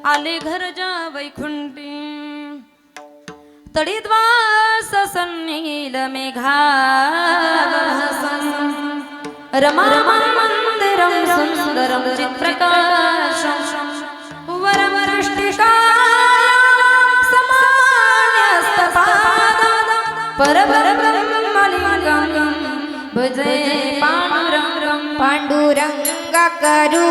आले घरजा वैकुंठी तडिद्वास सन्नील मेघावहसं रमामन्दिरं सुन्दरं चित्प्रकाशं वरवृष्टिकायां समान्यस्तपादं परब्रह्मलिङ्गं भजे पाण्डुरङ्गं पाण्डुरङ्गकरू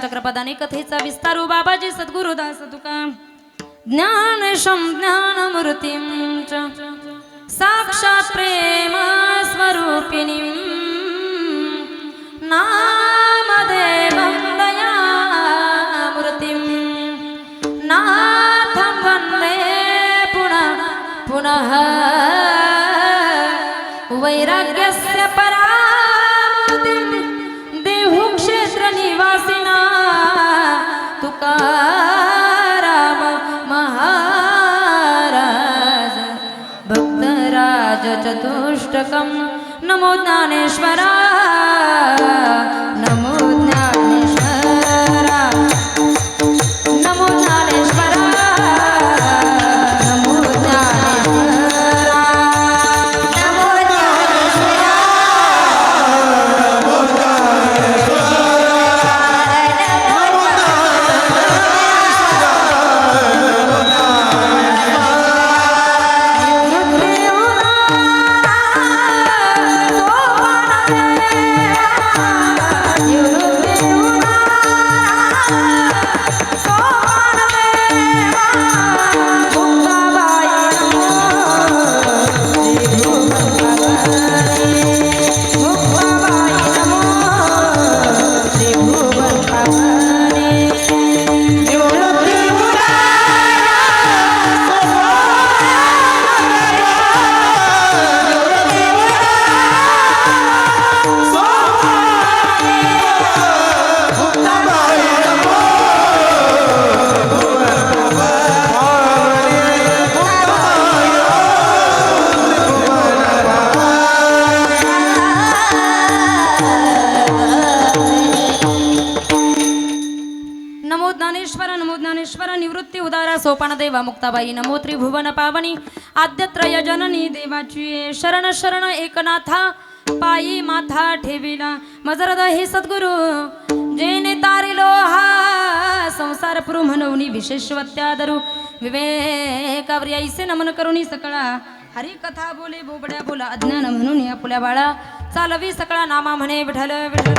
चक्रपदाने कथेचा विस्तारू बाबाजी सद्गुरुदास तुका ज्ञानशं ज्ञानमूर्तिं च साक्षात् प्रेम स्वरूपिणीं नामदेवं दयामूर्तिं नाथं वन्दे पुनः पुनः वैराग्यस्य परामूर्तिं देहु क्षेत्र निवासिना तुकाराम महाराज भक्तराज चतुष्टकं नमो ज्ञानेश्वरा नमो ज्ञानेश्वरा नमो ज्ञानेश्वरा नमो ज्ञानेश्वरा नमो ज्ञानेश्वरा निवृत्ती उदारा सोपान देवा मुक्ताबाई नमो त्रिभुवन पावनी आद्यत्रय जननी देवाची शरण शरण एकनाथा पायी माथा ठेविला मजरद हे सद्गुरु जेने तारिलो हा संसार पुरु म्हणून विशेषवत्यादरू विवेकावर ऐसे नमन करुणी सकळा हरी कथा बोले बोबड्या बोला अज्ञान म्हणून या पुल्या बाळा चालवी सकळा नामा म्हणे विठ्ठल विठ्ठल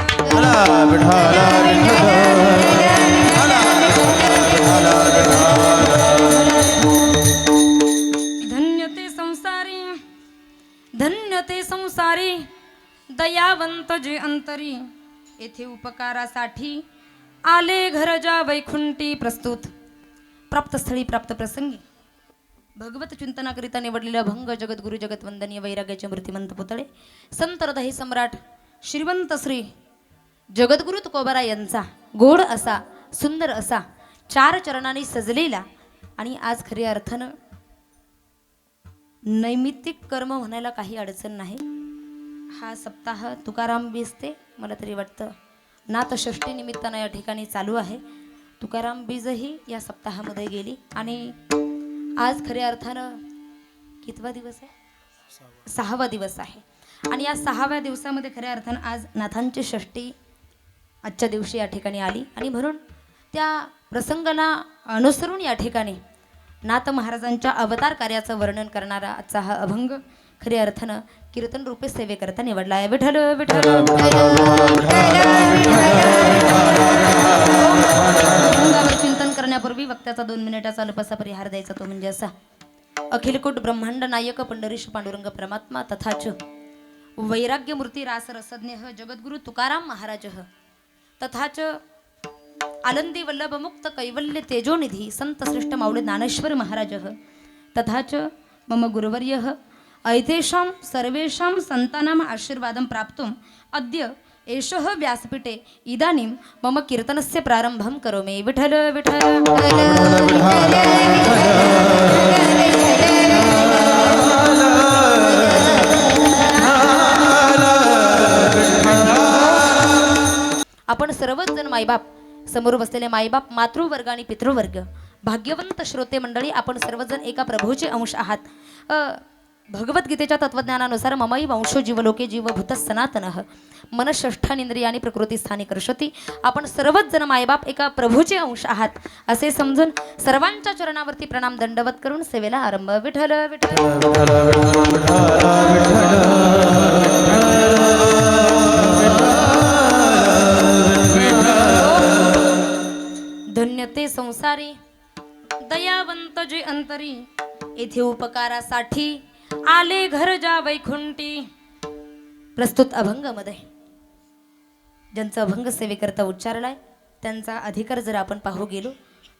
धन्य ते संसारी दयावंत जे अंतरी येथे उपकारासाठी आले घरजा वैकुंठी प्रस्तुत प्राप्त स्थळी प्राप्त प्रसंगी भगवत चिंतनाकरिता निवडलेले अभंग जगद्गुरु जगतवंदनीय वैराग्याचे मूर्तिमंत पुतळे संत हृदय सम्राट श्रीवंत श्री जगद्गुरु तुकोबाराय यांचा गोड असा सुंदर असा 4 चरणांनी सजलेला आणि आज खऱ्या अर्थानं नैमित्तिक कर्म म्हणायला काही अडचण नाही. हा सप्ताह तुकाराम बीजते मला तरी वाटतं नाथषष्ठी निमित्तानं या ठिकाणी चालू आहे. तुकाराम बीजही या सप्ताहामध्ये गेली आणि आज खऱ्या अर्थानं कितवा दिवस आहे? 6वा दिवस आहे. आणि या 6व्या दिवसामध्ये खऱ्या अर्थानं आज नाथांची षष्ठी आजच्या दिवशी या ठिकाणी आली आणि म्हणून त्या प्रसंगाला अनुसरून या ठिकाणी नाथ महाराजांच्या अवतार कार्याचं वर्णन करणारा आजचा हा अभंग खऱ्या अर्थानं कीर्तन रूपे सेवेकरता निवडला आहे. विठ्ठल विठ्ठल अभंगावर चिंतन करण्यापूर्वी वक्त्याचा 2 मिनिटाचा अल्पसा परिहार द्यायचा तो म्हणजे असा. अखिलकोट ब्रह्मांड नायक पंढरीश पांडुरंग परमात्मा तथाच वैराग्य मूर्ती रास रसज्ञ जगद्गुरु तुकाराम महाराज तथाच आनंदी वल्लभ मुक्त कैवल्य तेजोनिधी संत श्रेष्ठ माऊली ज्ञानेश्वर महाराज तथाच मम गुरुवर्य ऐतेषां सर्वेषां संतानां आशीर्वादं प्राप्तुम् अद्य एषः व्यासपीठे इदानीं मम कीर्तनस्य प्रारंभं करोमि. विठ्ठल विठ्ठल आपण सर्वच जण मायबाप समोर बसलेले मायबाप मातृवर्ग आणि पितृवर्ग भाग्यवंत श्रोते मंडळी आपण सर्वजण एका प्रभूचे अंश आहात. भगवद्गीतेच्या तत्वज्ञानानुसार ममई वंशो जीवलोके जीवभूत सनातनः मनःष्ठानींद्रियाणी प्रकृतीस्थानी कर्षती. आपण सर्वच जण मायबाप एका प्रभूचे अंश आहात असे समजून सर्वांच्या चरणावरती प्रणाम दंडवत करून सेवेला आरंभ. विठ्ठल विठ्ठल धन्य ते संसारी दयावंत जे अंतरी येथे उपकारासाठी आले घर जा वैकुंठी. प्रस्तुत अभंगामध्ये ज्यांचा अभंग सेवेकरता उच्चारलाय त्यांचा अधिकार जर आपण पाहू गेलो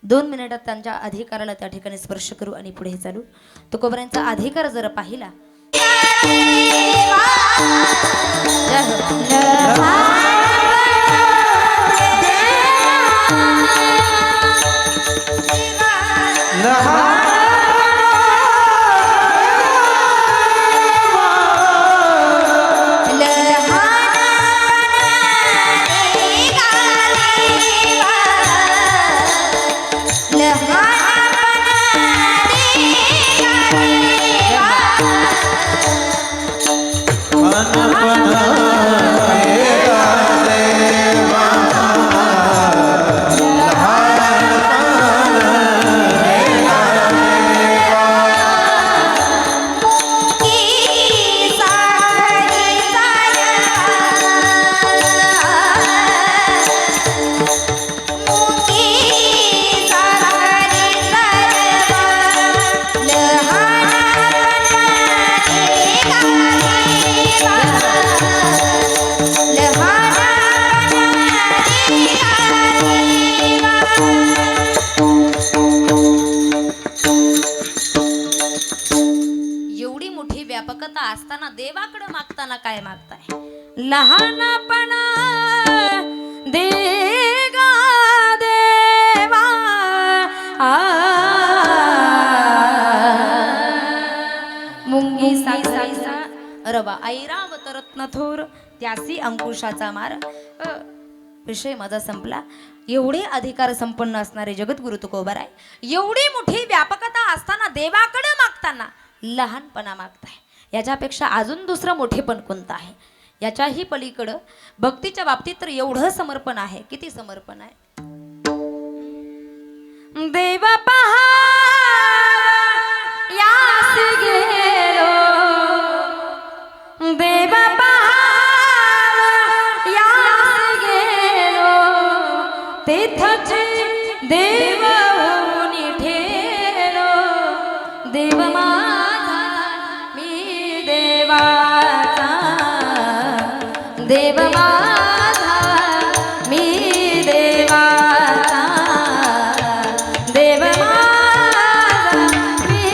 2 मिनिटात त्यांच्या अधिकाराला त्या ठिकाणी स्पर्श करू आणि पुढे चालू. तुकोबारांचा अधिकार जर पाहिला असताना देवाकडे मागताना काय मागताय? लहानपणा देगा देवा मुंगी साईसा रवा ऐरावत रत्न थोर त्यासी अंकुशाचा मार. विषय माझा संपला. एवढे अधिकार संपन्न असणारे जगद्गुरु तुकोबाराय एवढी मोठी व्यापकता असताना देवाकडे मागताना लहानपणा मागताय. याच्यापेक्षा अजून दुसरं मोठेपण कोणतं आहे? याच्याही पलीकडं भक्तीच्या बाबतीत तर एवढं समर्पण आहे. किती समर्पण आहे? देव पहा यास गेलो देव पहा यास गेलो तेथच देव होऊन ठेलो देव देव माझा मी देवाचा देव माझा मी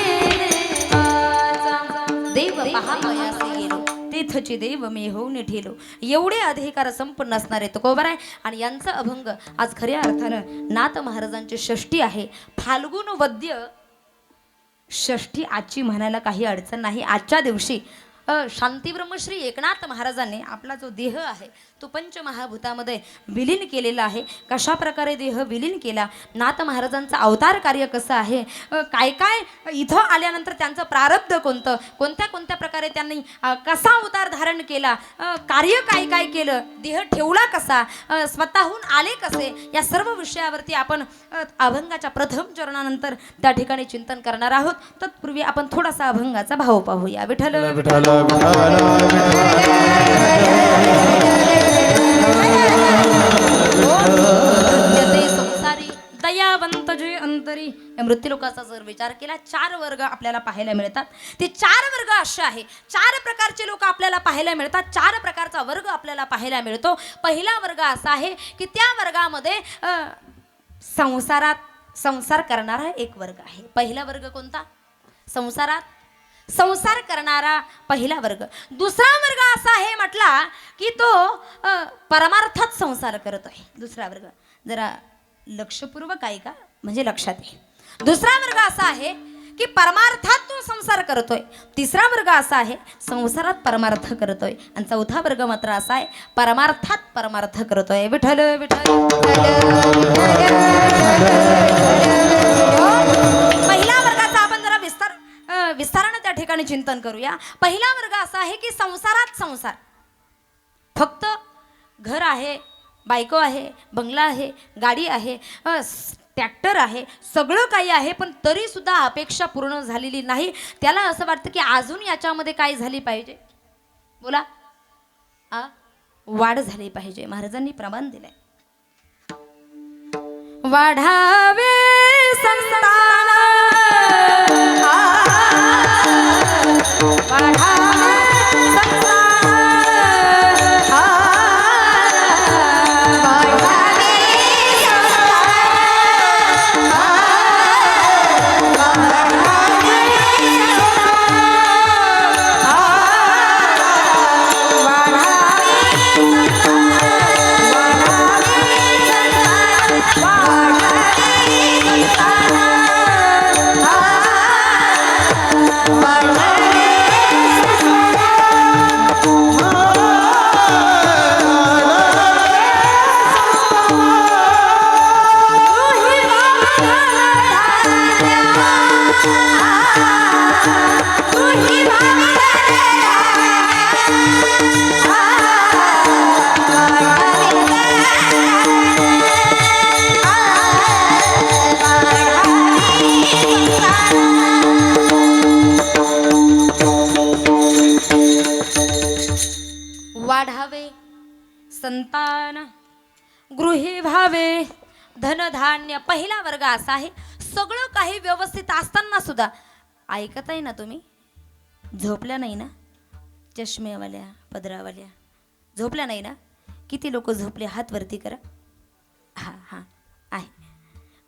पहावयासे गेलो, तेथचे देव मी होऊन ठेलो. एवढे अधिकार संपन्न असणारे तुकोबर आहे. आणि यांचा अभंग आज खऱ्या अर्थानं नाथ महाराजांची षष्ठी आहे. फाल्गुन वद्य षष्ठी आजची म्हणायला काही अडचण नाही. आजच्या दिवशी शांती ब्रह्मश्री एकनाथ महाराजांनी आपला जो देह आहे तो पंचमहाभूतामध्ये विलीन केलेला आहे. कशा प्रकारे देह विलीन केला, नाथ महाराजांचं अवतार कार्य कसं आहे, काय काय इथं आल्यानंतर त्यांचं प्रारब्ध कोणतं, कोणत्या कोणत्या प्रकारे त्यांनी कसा अवतार धारण केला, कार्य काय काय केलं, देह ठेवला कसा, स्वतःहून आले कसे, या सर्व विषयावरती आपण अभंगाच्या प्रथम चरणानंतर त्या ठिकाणी चिंतन करणार आहोत. तत्पूर्वी आपण थोडासा अभंगाचा भाव पाहूया. विठ्ठल विठ्ठल संसारी दयावंत जे अंतरी. या मृत्यूलोकाचा जर विचार केला, 4 वर्ग आपल्याला पाहायला मिळतात. ते 4 वर्ग असे आहे, 4 प्रकारचे लोक आपल्याला पाहायला मिळतात. 4 प्रकारचा वर्ग आपल्याला पाहायला मिळतो. पहिला वर्ग असा आहे की त्या वर्गामध्ये संसार करणारा एक वर्ग आहे. पहिला वर्ग कोणता? संसारात संसार करणारा पहिला वर्ग. दुसरा वर्ग असा आहे म्हटला की तो परमार्थात संसार करत आहे. दुसरा वर्ग जरा लक्षपूर्वक आहे का, म्हणजे लक्षात येईल. दुसरा वर्ग असा आहे की परमार्थात तो संसार करतोय. तिसरा वर्ग असा आहे संसारात परमार्थ करतोय. आणि चौथा वर्ग मात्र असा आहे परमार्थात परमार्थ करतोय. विठ्ठल विठ्ठल. पहिला वर्गाचा आपण जरा विस्तारानं त्या ठिकाणी चिंतन करूया. पहिला वर्ग असा आहे की संसारात संसार, फक्त घर आहे, बायको आहे, बंगला आहे, गाडी आहे, ट्रॅक्टर आहे, सगळं काही आहे, पण तरी सुद्धा अपेक्षा पूर्ण झालेली नाही. त्याला असं वाटतं की अजून याच्यामध्ये काय झाली पाहिजे, बोला, वाढ झाली पाहिजे. महाराजांनी प्रमाण दिलंय, वाढावे संस्थान, वाढावे संतान, गृही भावे धनधान्य. पहिला वर्ग असा आहे सगळं काही व्यवस्थित असताना सुद्धा, ऐकत आहे ना तुम्ही, झोपल्या नाही ना, चष्मेवाल्या पदरावाल्या झोपल्या नाही ना. किती लोक झोपले, हात वरती करा. हा आहे.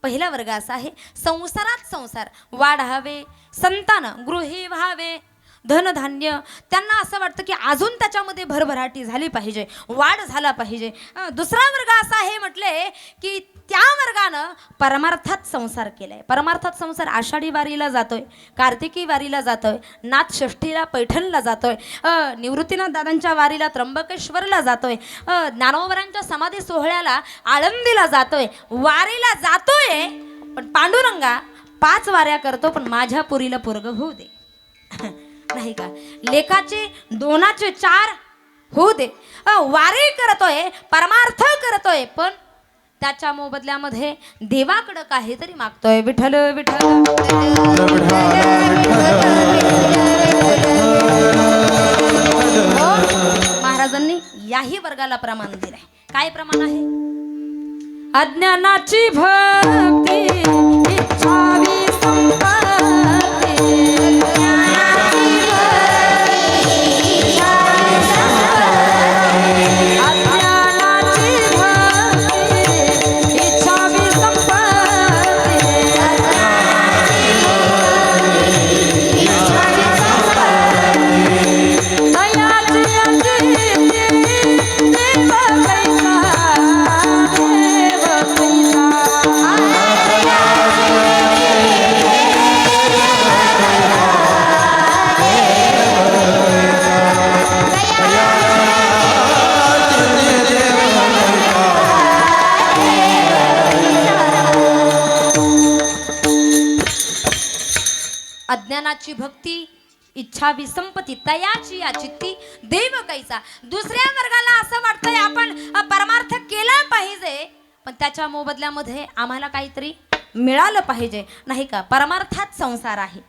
पहिला वर्ग असा आहे संसारात संसार, वाढावे संतान, गृही भावे धनधान्य. त्यांना असं वाटतं की अजून त्याच्यामध्ये भरभराटी झाली पाहिजे, वाढ झाला पाहिजे. दुसरा वर्ग असा आहे म्हटले की त्या वर्गानं परमार्थात संसार केलाय. परमार्थात संसार आषाढी वारीला जातोय, कार्तिकी वारीला जातोय, नाथ षष्ठीला पैठणला जातोय, निवृत्तीनाथ दादांच्या वारीला त्र्यंबकेश्वरला जातोय, ज्ञानोबरांच्या समाधी सोहळ्याला आळंदीला जातोय. वारीला जातोय पण पांडुरंगा 5 वाऱ्या करतो, पण माझ्या पुरीला पोरग होऊ दे. नाही का, लेखाचे 2चे 4 होऊ दे. वारी करतोय, परमार्थ करतोय, पण त्याच्या मोबदल्यामध्ये देवाकडं काहीतरी मागतोय. विठ्ठल विठ्ठल. महाराजांनी याही वर्गाला प्रमाण दिलंय. काय प्रमाण आहे? अज्ञानाची भक्ती इच्छावी संपत्ती, मनाची भक्ती इच्छा विसंपती तयाची या चित्ती देव कैसा. दुसऱ्या वर्गाला असं वाटतंय आपण परमार्थ केला पाहिजे, पण त्याच्या मोबदल्यामध्ये आम्हाला काहीतरी मिळालं पाहिजे, नाही का. परमार्थात संसार आहे,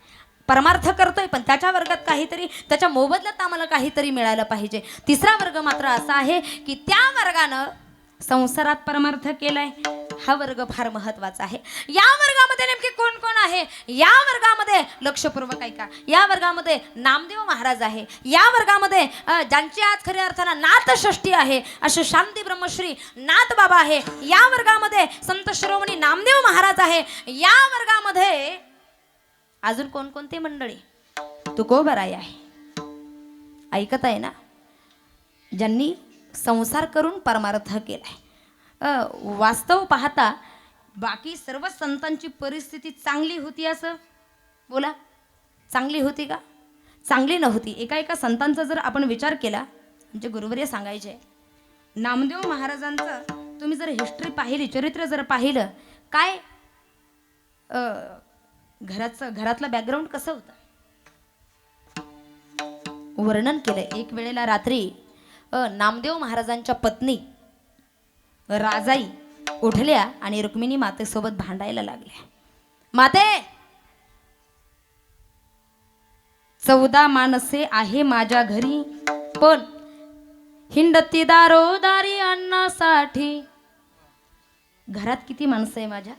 परमार्थ करतोय पण त्याच्या वर्गात काहीतरी, त्याच्या मोबदल्यात आम्हाला काहीतरी मिळालं पाहिजे. तिसरा वर्ग मात्र असा आहे की त्या वर्गानं संसारात परमार्थ केलाय, हा वर्ग फार महत्वाचा आहे. या वर्गामध्ये नेमके कोण कोण आहे? या वर्गामध्ये लक्षपूर्वक ऐका, या वर्गामध्ये नामदेव महाराज आहे. या वर्गामध्ये ज्यांची आज खऱ्या अर्थानं नाथषष्ठी आहे असे शांती ब्रह्मश्री नाथ बाबा आहे. या वर्गामध्ये संत शिरोमणी नामदेव महाराज आहे. या वर्गामध्ये अजून कोणकोणती मंडळी? तुकोबराई आहे. ऐकत आहे ना? ज्यांनी संसार करून परमार्थ केलाय. वास्तव पाहता बाकी सर्व संतांची परिस्थिती चांगली होती असं बोला? चांगली होती का? चांगली नव्हती. एका एका संतांचा जर आपण विचार केला, म्हणजे गुरुवर्य सांगायचे, नामदेव महाराजांचं तुम्ही जर हिस्ट्री पाहिली, चरित्र जर पाहिलं, काय घरातलं बॅकग्राऊंड कसं होतं वर्णन केलं. एक वेळेला रात्री नामदेव महाराजांच्या पत्नी राजाई उठल्या आणि रुक्मिणी मातेसोबत भांडायला लागल्या. माते, 14 माणसे आहे माझ्या घरी, पण हिंडती दारोदारी अन्नासाठी. घरात किती माणसं आहे माझ्या?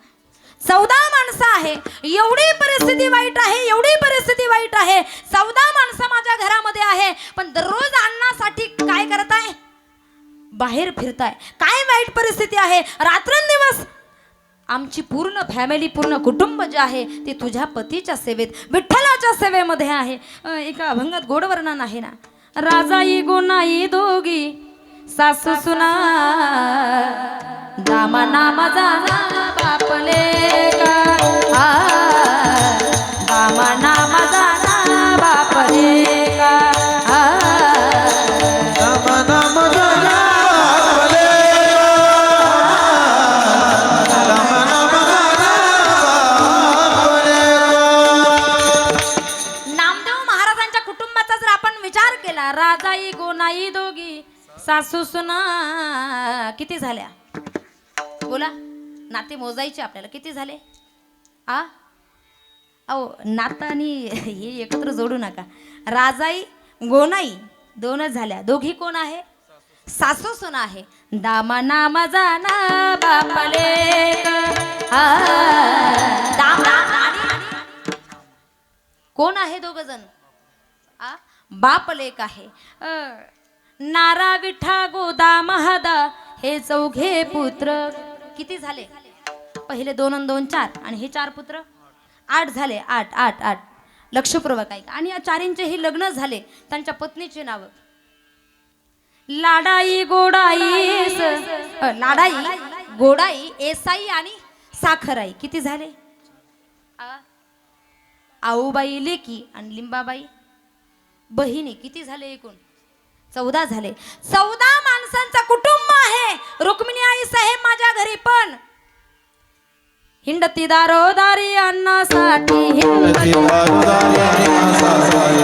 14 माणसं आहे. एवढी परिस्थिती वाईट आहे, एवढी परिस्थिती वाईट आहे. 14 माणसं माझ्या घरामध्ये आहे, पण दररोज अन्नासाठी काय करताय? बाहेर फिरताय. काय वाईट परिस्थिती आहे. रात्रंदिवस आमची पूर्ण फॅमिली, पूर्ण कुटुंब जे आहे ते तुझ्या पतीच्या सेवेत, विठ्ठलाच्या सेवेमध्ये आहे. एका अभंगात गोड वर्णन आहे ना, राजाई गोनाई दोघी सासू सुना, दामा नामा जाना बापले का, दामा नामा जाना बापले का, दामा नामा जाना बापले का, दामा नामा जाना बापले का. नामदेव महाराजांच्या कुटुंबाचा जर आपण विचार केला, राजाई गोनाई दोघी सासू सुना, किती झाल्या बोला? नाते मोजायचे आपल्याला, किती झाले? अहो नातं आणि हे एकत्र जोडू नका. राजाई गोनाई 2च झाल्या. दोघी कोण आहे? सासू सुना आहे. दामा नामा जाना बापले कोण आहे? 2 जण. बाप लेक आहे. नारा विठा गोदा महदा हे 4 पुत्र. किती झाले? पहिले 2 आणि 2 4 आणि हे 4 पुत्र 8 झाले. 8. लक्षपूर्वक ऐका. आणि या 4ंचे हे लग्न झाले. त्यांच्या पत्नीचे नाव लाडाई गोडाई एसाई आणि साखराई. किती झाले? आऊबाई लेकी आणि लिंबाबाई बहिणी. किती झाले एकूण? 14 झाले. 14 माणसांचा कुटुंब आहे. रुक्मिणी आई साहेब माझ्या घरी, पण हिंडती दारोदारी अन्नासाठी, हिंडती दारोदारी अन्नासाठी.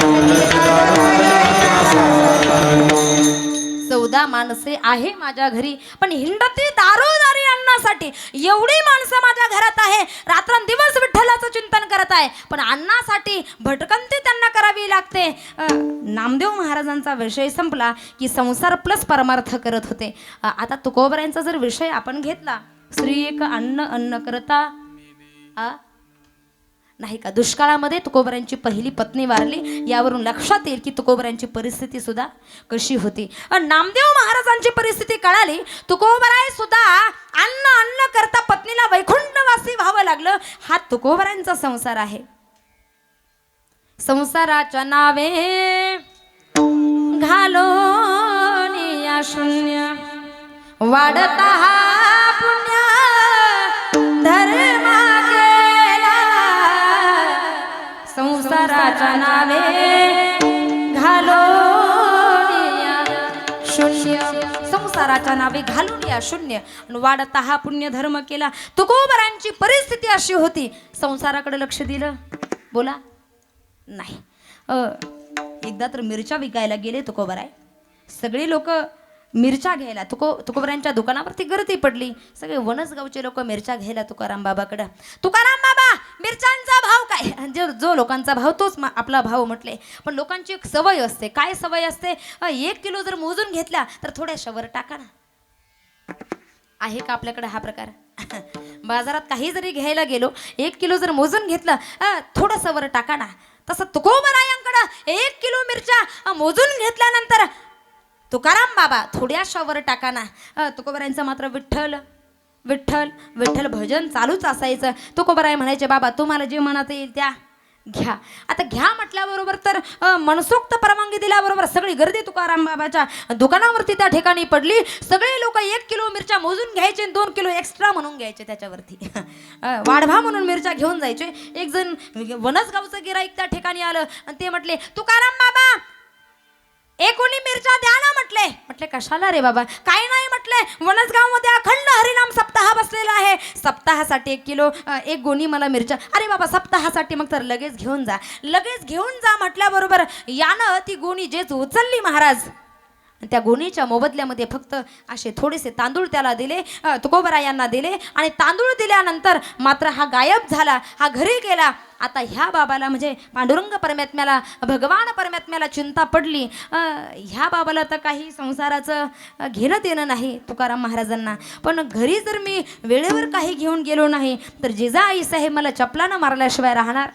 14 माणसे आहे माझ्या घरी, पण हिंडती दारोदारी अन्नासाठी. एवढी माणसं माझ्या घरात आहे, रात्रंदिवस विठ्ठलाचं चिंतन करत आहे, पण अन्नासाठी भटकंती त्यांना करावी लागते. नामदेव महाराजांचा विषय संपला की संसार प्लस परमार्थ करत होते. आता तुकोबरायांचा जर विषय आपण घेतला, श्री एक अन्न करता नाही का. दुष्काळामध्ये तुकोबरायांची पहिली पत्नी वारली. यावरून लक्षात येईल की तुकोबरायांची परिस्थिती सुद्धा कशी होती. नामदेव महाराजांची परिस्थिती कळाली. तुकोबराय सुद्धा अन्न करता पत्नीला वैकुंठवासी व्हावं लागलं. हा तुकोबरायांचा संसार आहे. संसाराच्या नावे घालो या शून्य, वाढता हा पुण्य धर्म केला. संसाराच्या नावे घालो या शून्य, संसाराच्या नावे घालून या शून्य, वाढता हा पुण्य धर्म केला. तुकोबरांची परिस्थिती अशी होती. संसाराकडे लक्ष दिलं बोला. नाही. एकदा तर मिरच्या विकायला गेले तुकोबराय. सगळे लोक मिरच्या घ्यायला तुकोबरायांच्या दुकानावरती गर्दी पडली. सगळे वनसगावचे लोक मिरच्या घ्यायला तुकाराम बाबाकडं. तुकाराम बाबा मिरच्यांचा भाव काय? जो लोकांचा भाव तोच आपला भाव म्हटले. पण लोकांची एक सवय असते. काय सवय असते? 1 किलो जर मोजून घेतला तर थोड्याशा वर टाका ना. आहे का आपल्याकडे हा प्रकार? बाजारात काही जरी घ्यायला गेलो 1 किलो जर मोजून घेतलं थोडंसं वर टाका ना. तसं तुकोबरायांकडं 1 किलो मिरच्या मोजून घेतल्यानंतर तुकाराम बाबा थोड्याशा वर टाका ना. तुकोबरायांचं मात्र विठ्ठल विठ्ठल विठ्ठल भजन चालूच असायचं. तुकोबराय म्हणायचे बाबा तुम्हाला जे मनात येईल त्या घ्या. आता घ्या म्हटल्याबरोबर तर मनसोक्त परवानगी दिल्याबरोबर सगळी गर्दी तुकाराम बाबाच्या दुकानावरती त्या ठिकाणी पडली. सगळे लोक 1 किलो मिरच्या मोजून घ्यायचे, 2 किलो एक्स्ट्रा म्हणून घ्यायचे त्याच्यावरती. वाढभा म्हणून मिरच्या घेऊन जायचे. एक जण वनसगावचं गिराईक त्या ठिकाणी आलं आणि ते म्हटले तुकाराम बाबा 1 मिरच्या द्या ना. म्हटले कशाला रे बाबा? काही नाही म्हटले, वनसगावमध्ये अखंड हरिनाम सप्ताह बसलेला आहे. सप्ताहासाठी 1 किलो 1 गोणी मला मिरच्या. अरे बाबा सप्ताहासाठी मग तर लगेच घेऊन जा. लगेच घेऊन जा म्हटल्याबरोबर यानं ती गोणी जेच उचलली महाराज. त्या गोणीच्या मोबदल्यामध्ये फक्त असे थोडेसे तांदूळ त्याला दिले, तुकोबरायांना दिले. आणि तांदूळ दिल्यानंतर मात्र हा गायब झाला. हा घरी गेला. आता ह्या बाबाला म्हणजे पांडुरंग परमात्म्याला भगवान परमात्म्याला चिंता पडली. ह्या बाबाला तर काही संसाराचं घेणं देणं नाही तुकाराम महाराजांना. पण घरी जर मी वेळेवर काही घेऊन गेलो नाही तर जिजाई साहेब मला चपलानं मारल्याशिवाय राहणार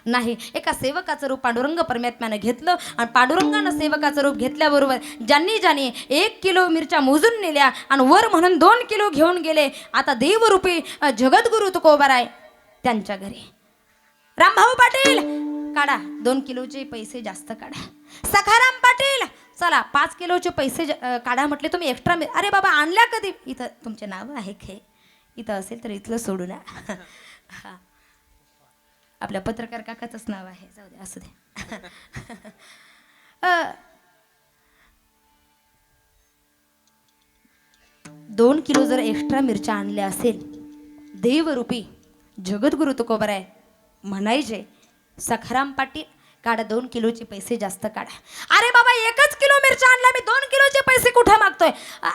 नाही. एका सेवकाचं रूप पांडुरंग परमात्म्यानं घेतलं आणि पांडुरंगानं सेवकाचं रूप घेतल्याबरोबर ज्यांनी 1 किलो मिरच्या मोजून नेल्या आणि वर म्हणून 2 किलो घेऊन गेले. आता देवरूपी जगद्गुरु तुकोबराय त्यांच्या घरी. रामभाऊ पाटील काढा 2 किलोचे पैसे जास्त काढा. सखाराम पाटील चला 5 किलोचे पैसे काढा. म्हटले तुम्ही एक्स्ट्रा. अरे बाबा आणल्या कधी? इथं तुमचे नाव आहे खे, इथं असेल तर इथलं सोडू ना. हां आपल्या पत्रकार काकाचंच नाव आहे, जाऊ दे असू दे. 2 किलो जर एक्स्ट्रा मिरच्या आणल्या असेल देवरूपी जगद्गुरु तुकोबराय म्हणायचे सखाराम पाटील काढा 2 किलोचे पैसे जास्त काढा. अरे बाबा 1 किलो मिरच्या आणल्या, मी 2 किलोचे पैसे कुठे मागतोय?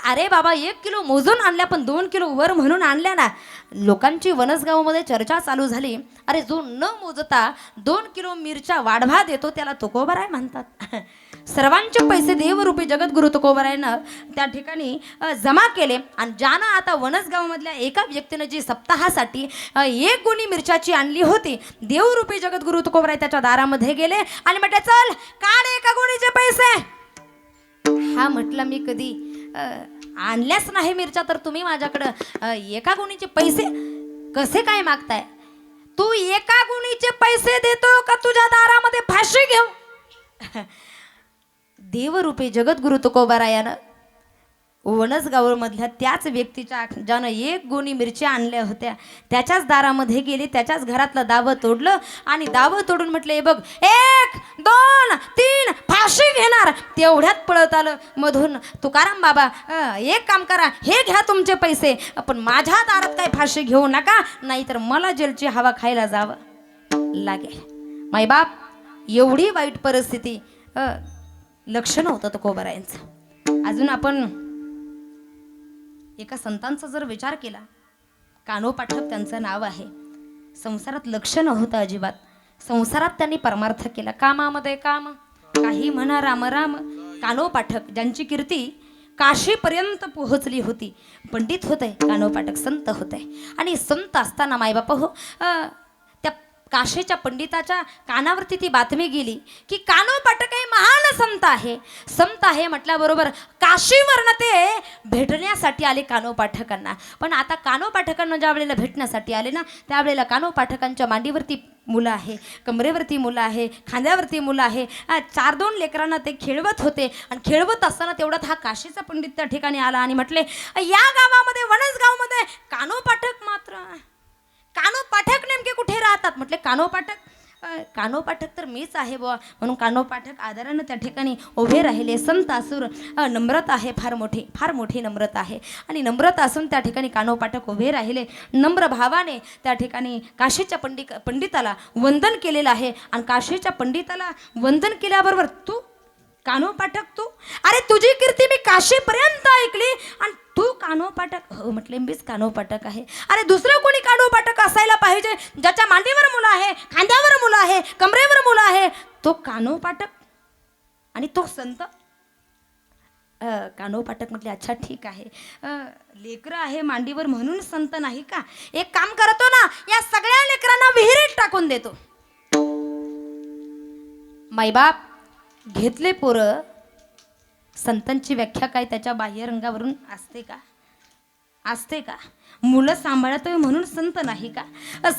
अरे बाबा 1 किलो मोजून आणल्या पण 2 किलो वर म्हणून आणल्या ना. लोकांची वनसगावमध्ये चर्चा चालू झाली. अरे जो न मोजता 2 किलो मिरच्या वाढभा देतो त्याला तुकोबराय म्हणतात. सर्वांचे पैसे देवरूपी जगद्गुरु तुकोबरायनं त्या ठिकाणी जमा केले. आणि ज्यानं आता वनसगावमधल्या एका व्यक्तीनं जी सप्ताहासाठी 1 गोणी मिरच्याची आणली होती, देवरूपी जगद्गुरु तुकोबराय त्याच्या दारामध्ये गेले आणि म्हटले चल काढ 1 गोणीचे पैसे. हा म्हटलं मी कधी आणल्याच नाही मिरच्या तर तुम्ही माझ्याकडं 1 गोणीचे पैसे कसे काय मागताय? तू 1 गोणीचे पैसे देतो का तुझ्या दारामध्ये फाशी घेऊ? देवरूपी जगद्गुरु तुकोबरायानं वनसगावमधल्या त्याच व्यक्तीच्या ज्यानं 1 गोणी मिरच्या आणल्या होत्या त्याच्याच दारामध्ये गेले, त्याच्याच घरातलं दावं तोडलं आणि दावं तोडून म्हटले बघ 1 2 3 फाशी घेणार. तेवढ्यात पळत आलं मधून तुकाराम बाबा एक काम करा, हे घ्या तुमचे पैसे, पण माझ्या दारात काय फाशी घेऊ नका, नाहीतर मला जेलची हवा खायला जावं लागेल. मायबाप एवढी वाईट परिस्थिती लक्षण होतं तुकोबरायांचं. अजून आपण एका संतांचा जर विचार केला, कानोपाठक त्यांचं नाव आहे. संसारात लक्ष नव्हतं अजिबात. संसारात त्यांनी परमार्थ केला. कामामध्ये काम, काही म्हणा राम राम. कानोपाठक ज्यांची कीर्ती काशीपर्यंत पोहोचली होती. पंडित होते कानोपाठक, संत होते. आणि संत असताना मायबाप हो त्या काशीच्या पंडिताच्या कानावरती ती बातमी गेली की कानोपाठक हे महान संत आहे. संत आहे म्हटल्याबरोबर काशीवरनं ते भेटण्यासाठी आले कानोपाठकांना. पण आता कानोपाठकांना ज्या वेळेला भेटण्यासाठी आले ना, त्यावेळेला कानोपाठकांच्या मांडीवरती मुलं आहे, कमरेवरती मुलं आहे, खांद्यावरती मुलं आहे. 4-2 लेकरांना ते खेळवत होते. आणि खेळवत असताना तेवढ्यात हा काशीचा पंडित त्या ठिकाणी आला आणि म्हटले या गावामध्ये वनसगावमध्ये कानोपाठक नेमके कुठे राहतात? म्हटले कानोपाठक कानोपाठक तर मीच आहे बुवा, म्हणून कानोपाठक आदरानं त्या ठिकाणी उभे राहिले. संत असुर नम्रता आहे, फार मोठी नम्रता आहे. आणि नम्रता असून त्या ठिकाणी कानोपाठक उभे राहिले. नम्र भावाने त्या ठिकाणी काशीच्या पंडिताला वंदन केलेलं आहे. आणि काशीच्या पंडिताला वंदन केल्याबरोबर तू कानोपाठक, तू अरे तुझी कीर्ती मी काशीपर्यंत ऐकली आणि तू कानोपाठक? हो म्हटले, मीच कानोपाठक आहे. अरे दुसरं कोणी कानोपाठक असायला पाहिजे, ज्याच्या मांडीवर मुलं आहे, खांद्यावर मुलं आहे, कमरेवर मुलं आहे, तो कानोपाठक. आणि तो संत कानोपाठक म्हटले, अच्छा ठीक आहे, लेकरं आहे मांडीवर म्हणून संत नाही का? एक काम करतो ना, या सगळ्या लेकरांना विहिरीत टाकून देतो. माईबाप घेतले पोरं. संतांची व्याख्या काय त्याच्या बाह्यरंगावरून असते का? असते का? मुलं सांभाळतोय म्हणून संत नाही का?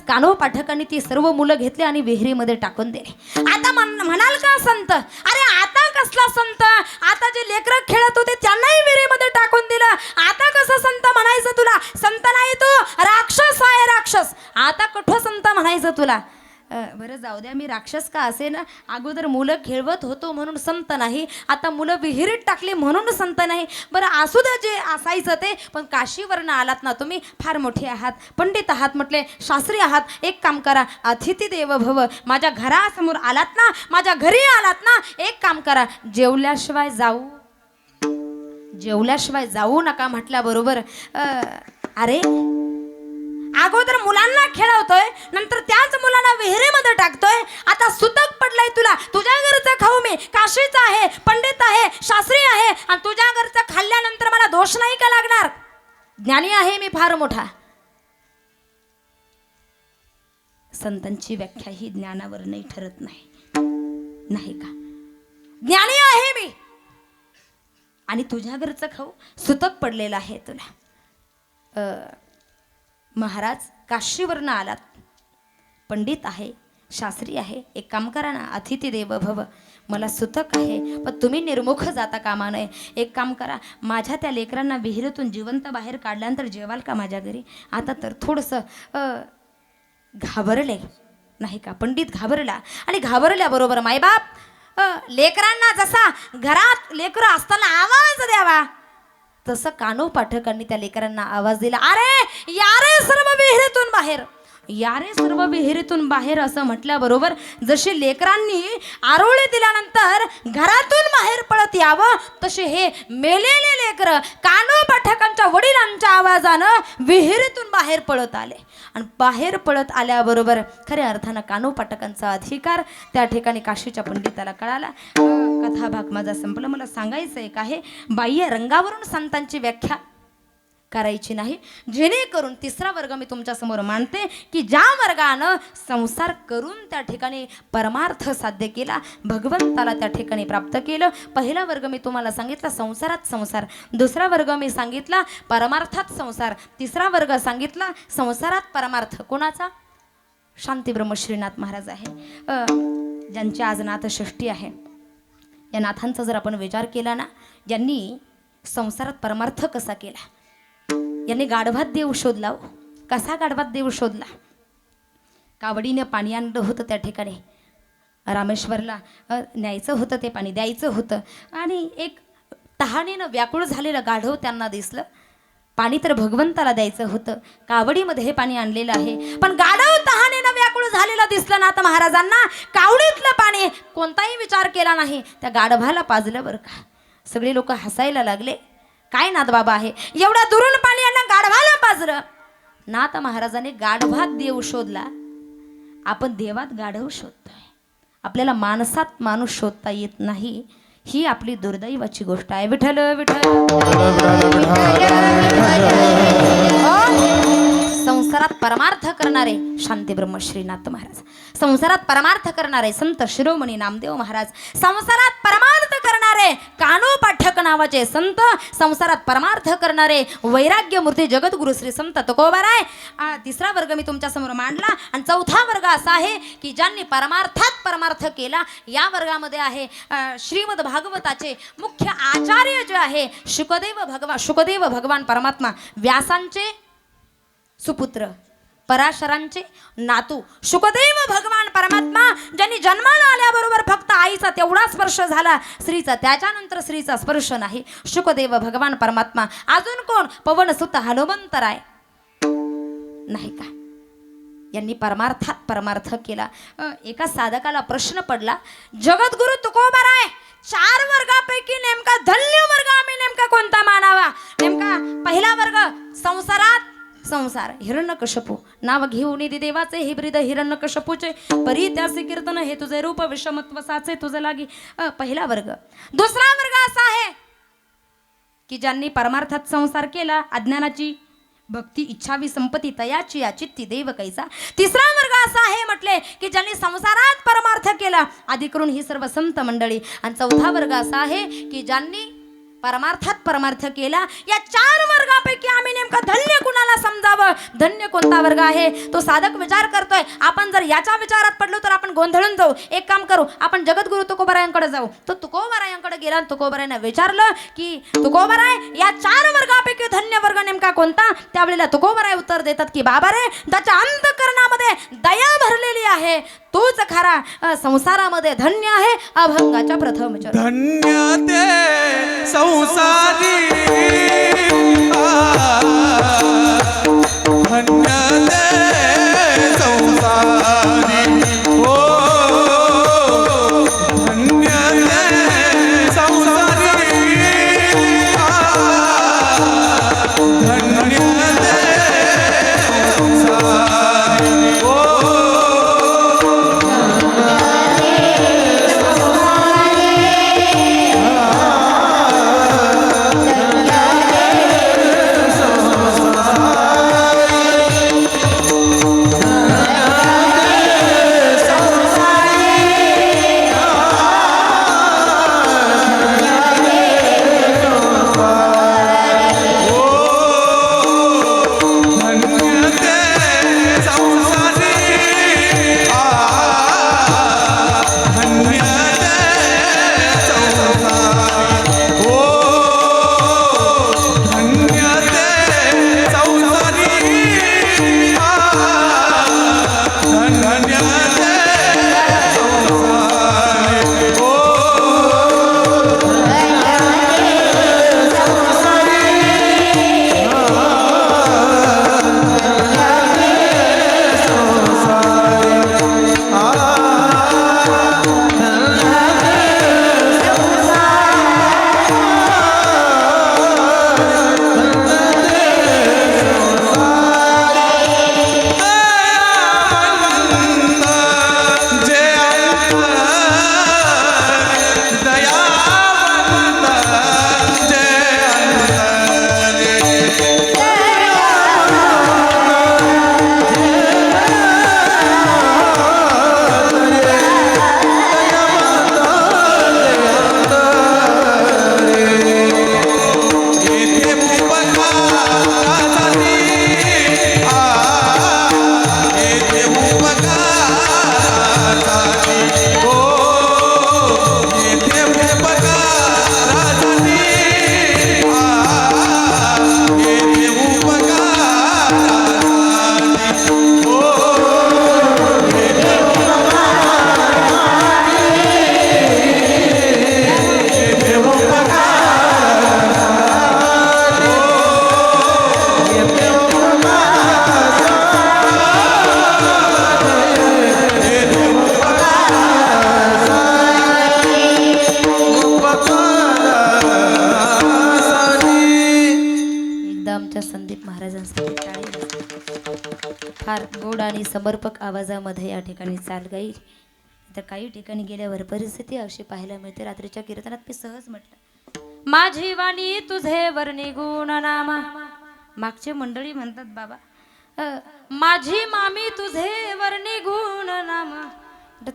कानोपाठकांनी ती सर्व मुलं घेतली आणि विहिरीमध्ये टाकून दिले. आता म्हणाल का संत? अरे आता कसला संत? आता जे लेकरं खेळत होते त्यांनाही विहिरीमध्ये टाकून दिलं, आता कसं संत म्हणायचं तुला? संत नाही, तू राक्षस आहे, राक्षस. आता कुठं संत म्हणायचं तुला? बरं जाऊ द्या, मी राक्षस का असे ना, अगोदर मुलं खेळवत होतो म्हणून संत नाही, आता मुलं विहिरीत टाकली म्हणून संत नाही. बरं असू द्या जे असायचं ते, पण काशीवरनं आलात ना तुम्ही, फार मोठे आहात, पंडित आहात, म्हटले शास्त्री आहात. एक काम करा, अतिथी देव भव, माझ्या घरासमोर आलात ना, माझ्या घरी आलात ना, एक काम करा, जेवल्याशिवाय जाऊ नका म्हटल्याबरोबर अरे अगोदर मुलांना खेळवतोय, नंतर त्याच मुलांना विहिरीमध्ये टाकतोय. आता सुतक पडलाय तुला. तुझ्या घरचं खाऊ मी, काशीचा आहे, पंडित आहे, शास्त्री आहे, आणि तुझ्या घरचं खाल्ल्यानंतर मला दोष नाही का लागणार? ज्ञानी आहे मी फार मोठा. संतांची व्याख्या ही ज्ञानावर नाही ठरत नाही का? ज्ञानी आहे मी आणि तुझ्या घरचं खाऊ सुतक पडलेलं आहे तुला. महाराज काशीवरनं आलात, पंडित आहे, शास्त्री आहे, एक काम करा ना, अतिथी देव भव, मला सुतक आहे, पण तुम्ही निर्मुख जाता कामा नये. एक काम करा, माझ्या त्या लेकरांना विहिरीतून जिवंत बाहेर काढल्यानंतर जेवाल का माझ्या घरी? आता तर थोडंसं घाबरले नाही का? पंडित घाबरला. आणि घाबरल्याबरोबर मायबाप लेकरांना जसा घरात लेकरं असताना आवाज द्यावा, तसं कानोपाठकांनी त्या लेकरांना आवाज दिला. अरे या रे सर्व विहिरीतून बाहेर, या रे सर्व विहिरीतून बाहेर असं म्हटल्याबरोबर जसे लेकरांनी आरोळी दिल्यानंतर घरातून बाहेर पळत यावं, तसे हे मेलेले लेकर कानोपाठकांच्या वडिलांच्या आवाजानं विहिरीतून बाहेर पळत आले. आणि बाहेर पळत आल्याबरोबर खऱ्या अर्थानं कानोपाठकांचा अधिकार त्या ठिकाणी काशीच्या पंडिताला कळाला. कथाभाग माझा संपला. मला सांगायचं एक आहे, बाह्य रंगावरून संतांची व्याख्या करायची नाही, जेणेकरून तिसरा वर्ग मी तुमच्यासमोर मांडते की ज्या वर्गानं संसार करून त्या ठिकाणी परमार्थ साध्य केला, भगवंताला त्या ठिकाणी प्राप्त केलं. पहिला वर्ग मी तुम्हाला सांगितला संसारात संसार, दुसरा वर्ग मी सांगितला परमार्थात संसार, तिसरा वर्ग सांगितला संसारात परमार्थ. कोणाचा? शांती ब्रह्मश्रीनाथ महाराज आहे, ज्यांची आज नाथषष्ठी आहे. या नाथांचा जर आपण विचार केला ना, ज्यांनी संसारात परमार्थ कसा केला, यांनी गाढवात देव शोधला. कसा गाढवात देव शोधला? कावडीने पाणी आणलं होतं त्या ठिकाणी, रामेश्वरला न्यायचं होतं, ते पाणी द्यायचं होतं, आणि एक तहानेनं व्याकुळ झालेलं गाढव त्यांना दिसलं. पाणी तर भगवंताला द्यायचं होतं, कावडीमध्ये हे पाणी आणलेलं आहे, पण गाढव तहानेनं व्याकुळ झालेला दिसलं नाथ महाराजांना. कावडीतलं पाणी कोणताही विचार केला नाही, त्या गाढवाला पाजलं बरं का. सगळे लोक हसायला लागले. काय नाथ बाबा आहे, एवढा दुरून पाणी यांना गाढवाला पाजलं. नाथ महाराजांनी गाढवात देव शोधला. आपण देवात गाढव शोधतोय, आपल्याला माणसात माणूस शोधता येत नाही, ही आपली दुर्दैवाची गोष्ट आहे. विठ्ठल विठ्ठल. संसारात परमार्थ करणारे शांती ब्रह्मश्रीनाथ महाराज, संसारात परमार्थ करणारे संत शिरोमणी नामदेव महाराज, संसारात परमार्थ करणारे कानोपाठक नावाचे संत, संसारात परमार्थ करणारे वैराग्य मूर्ती जगद्गुरु श्री संत तुकोबाराय. तिसरा वर्ग मी तुमच्या समोर मांडला. आणि चौथा वर्ग असा आहे की ज्यांनी परमार्थात परमार्थ केला. या वर्गामध्ये आहे श्रीमद भागवताचे मुख्य आचार्य जे आहे शुकदेव भगवान परमात्मा, व्यासांचे सुपुत्र पराशरांचे नातू शुकदेव भगवान परमात्मा ज्यांनी जन्माला आल्याबरोबर फक्त आईचा तेवढा स्पर्श झाला, स्त्रीचा त्याच्यानंतर स्त्रीचा स्पर्श नाही. शुकदेव भगवान परमात्मा. अजून कोण? पवनसुत हनुमंतराय नाही का, यांनी परमार्थात परमार्थ केला. एका साधकाला प्रश्न पडला, जगद्गुरु तुकोबाराय 4 वर्गापैकी नेमका धन्य वर्ग आम्ही नेमका कोणता मानावा? नेमका पहिला वर्ग संसारात संसार. हिरण्यकश्यपू नाव घेऊन दे देवाचे हे ब्रीद हिरण्यकश्यपूचे परी त्याचे कीर्तन हे तुझे रूप विषमत्व साचे तुझे लागी. पहिला वर्ग. दुसरा वर्ग असा आहे की ज्यांनी परमार्थात संसार केला, अज्ञानाची भक्ती इच्छावी संपत्ती तयाची चित्ती देव कैसा. तिसरा वर्ग असा आहे म्हटले की ज्यांनी संसारात परमार्थ केला, आधी करून ही सर्व संत मंडळी. आणि चौथा वर्ग असा आहे की ज्यांनी परमार्थात परमार्थ केला. या 4 वर्गापैकी आम्ही नेमकं धन्य कुणाला समजावं? धन्य कोणता वर्ग आहे? तो साधक विचार करतोय. आपण जर याच्या विचारात पडलो तर आपण गोंधळून जाऊ. एक काम करू, आपण जगद्गुरु तुकोबारायांकडे जाऊ. तो तुकोबारायांकडे गेला, तुकोबारायांना विचारलं की तुकोबाराय या 4 वर्गापैकी धन्य वर्ग नेमका कोणता? त्यावेळेला तुकोबाराय उत्तर देतात की बाबा रे, त्याच्या अंतःकरणामध्ये दया भरलेली आहे, तूच खरा संसारामध्ये धन्य आहे. अभंगाच्या प्रथम धन्य ते संसारी धन्य ते संसारी हो धन्य ते संसारी धन्य ते संसारी हो फार गोड आणि समर्पक आवाजामध्ये या ठिकाणी चाल गाई. तर काही ठिकाणी गेल्यावर परिस्थिती अशी पाहायला मिळते. रात्रीच्या कीर्तनात मी सहज म्हटलं, माझी वाणी तुझे वर्णी गुण नामा. मागचे मंडळी म्हणतात बाबा माझी मामी तुझे वर्णी गुण नामा.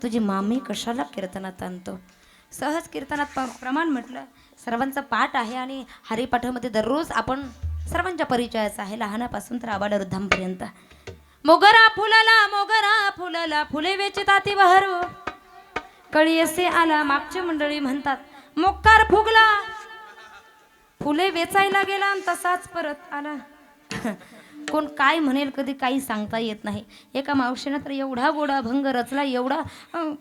तुझी मामी कशाला कीर्तनात आणतो? सहज कीर्तनात प्रमाण म्हटलं. सर्वांचा पाठ आहे आणि हरिपाठामध्ये दररोज आपण सर्वांच्या परिचयाचा आहे, लहानापासून तर आबाल वृद्धांपर्यंत. मोगरा फुलला फुले वेचिताती बहरू कळी असे आला. मागचे मंडळी म्हणतात मोक्कार फुगला, फुले वेचायला गेला आणि तसाच परत आला. कोण काय म्हणेल कधी काही सांगता येत नाही. एका मावशीनं तर एवढा गोडा अभंग रचला, एवढा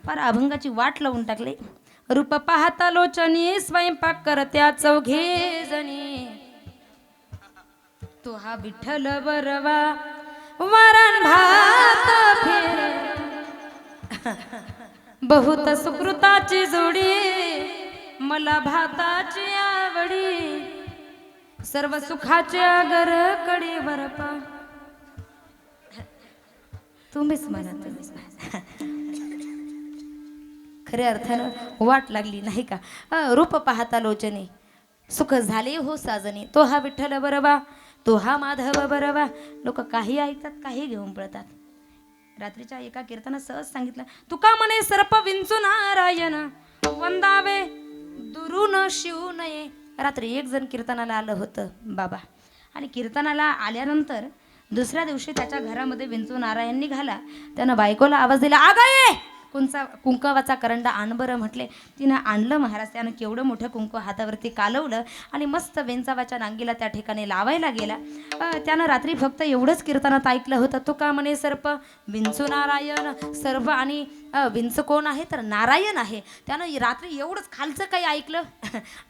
फार अभंगाची वाट लावून टाकले. रूप पाहता लोचनी स्वयंपाक करत्या चौघे जणी, तो हा विठ्ठल बरवा वरण भात फेरे, बहुत सुकृताची जोडी मला भाताची आवडी, सर्व सुखाचे अगर कडे बरपा. तुम्हीच म्हणा. खऱ्या अर्थानं वाट लागली नाही का. रूप पाहता लोचने सुख झाले हो साजने, तो हा विठ्ठल बरवा तो हा माधव बरवा. लोक काही ऐकतात, काही घेऊन पळतात. रात्रीच्या एका कीर्तनात सहज सांगितलं, तुका म्हणे सर्प विंचू नारायण वंदावे दुरून शिवू नये. रात्री एक जण कीर्तनाला आलं होतं बाबा, आणि कीर्तनाला आल्यानंतर दुसऱ्या दिवशी त्याच्या घरामध्ये विंचू नारायण निघाला. त्यानं बायकोला आवाज दिला, आगाये कुंकवाचा करंडा आण बरं म्हटले. तिनं आणलं. महाराज त्यानं केवढं मोठं कुंकू हातावरती कालवलं आणि मस्त विंचावाच्या नांगीला त्या ठिकाणी लावायला गेला. त्यानं रात्री फक्त एवढंच कीर्तनात ऐकलं होतं, तो का म्हणे सर्प विंचू नारायण. सर्व आणि विंच कोण आहे तर नारायण आहे. त्यानं रात्री एवढंच खालचं काही ऐकलं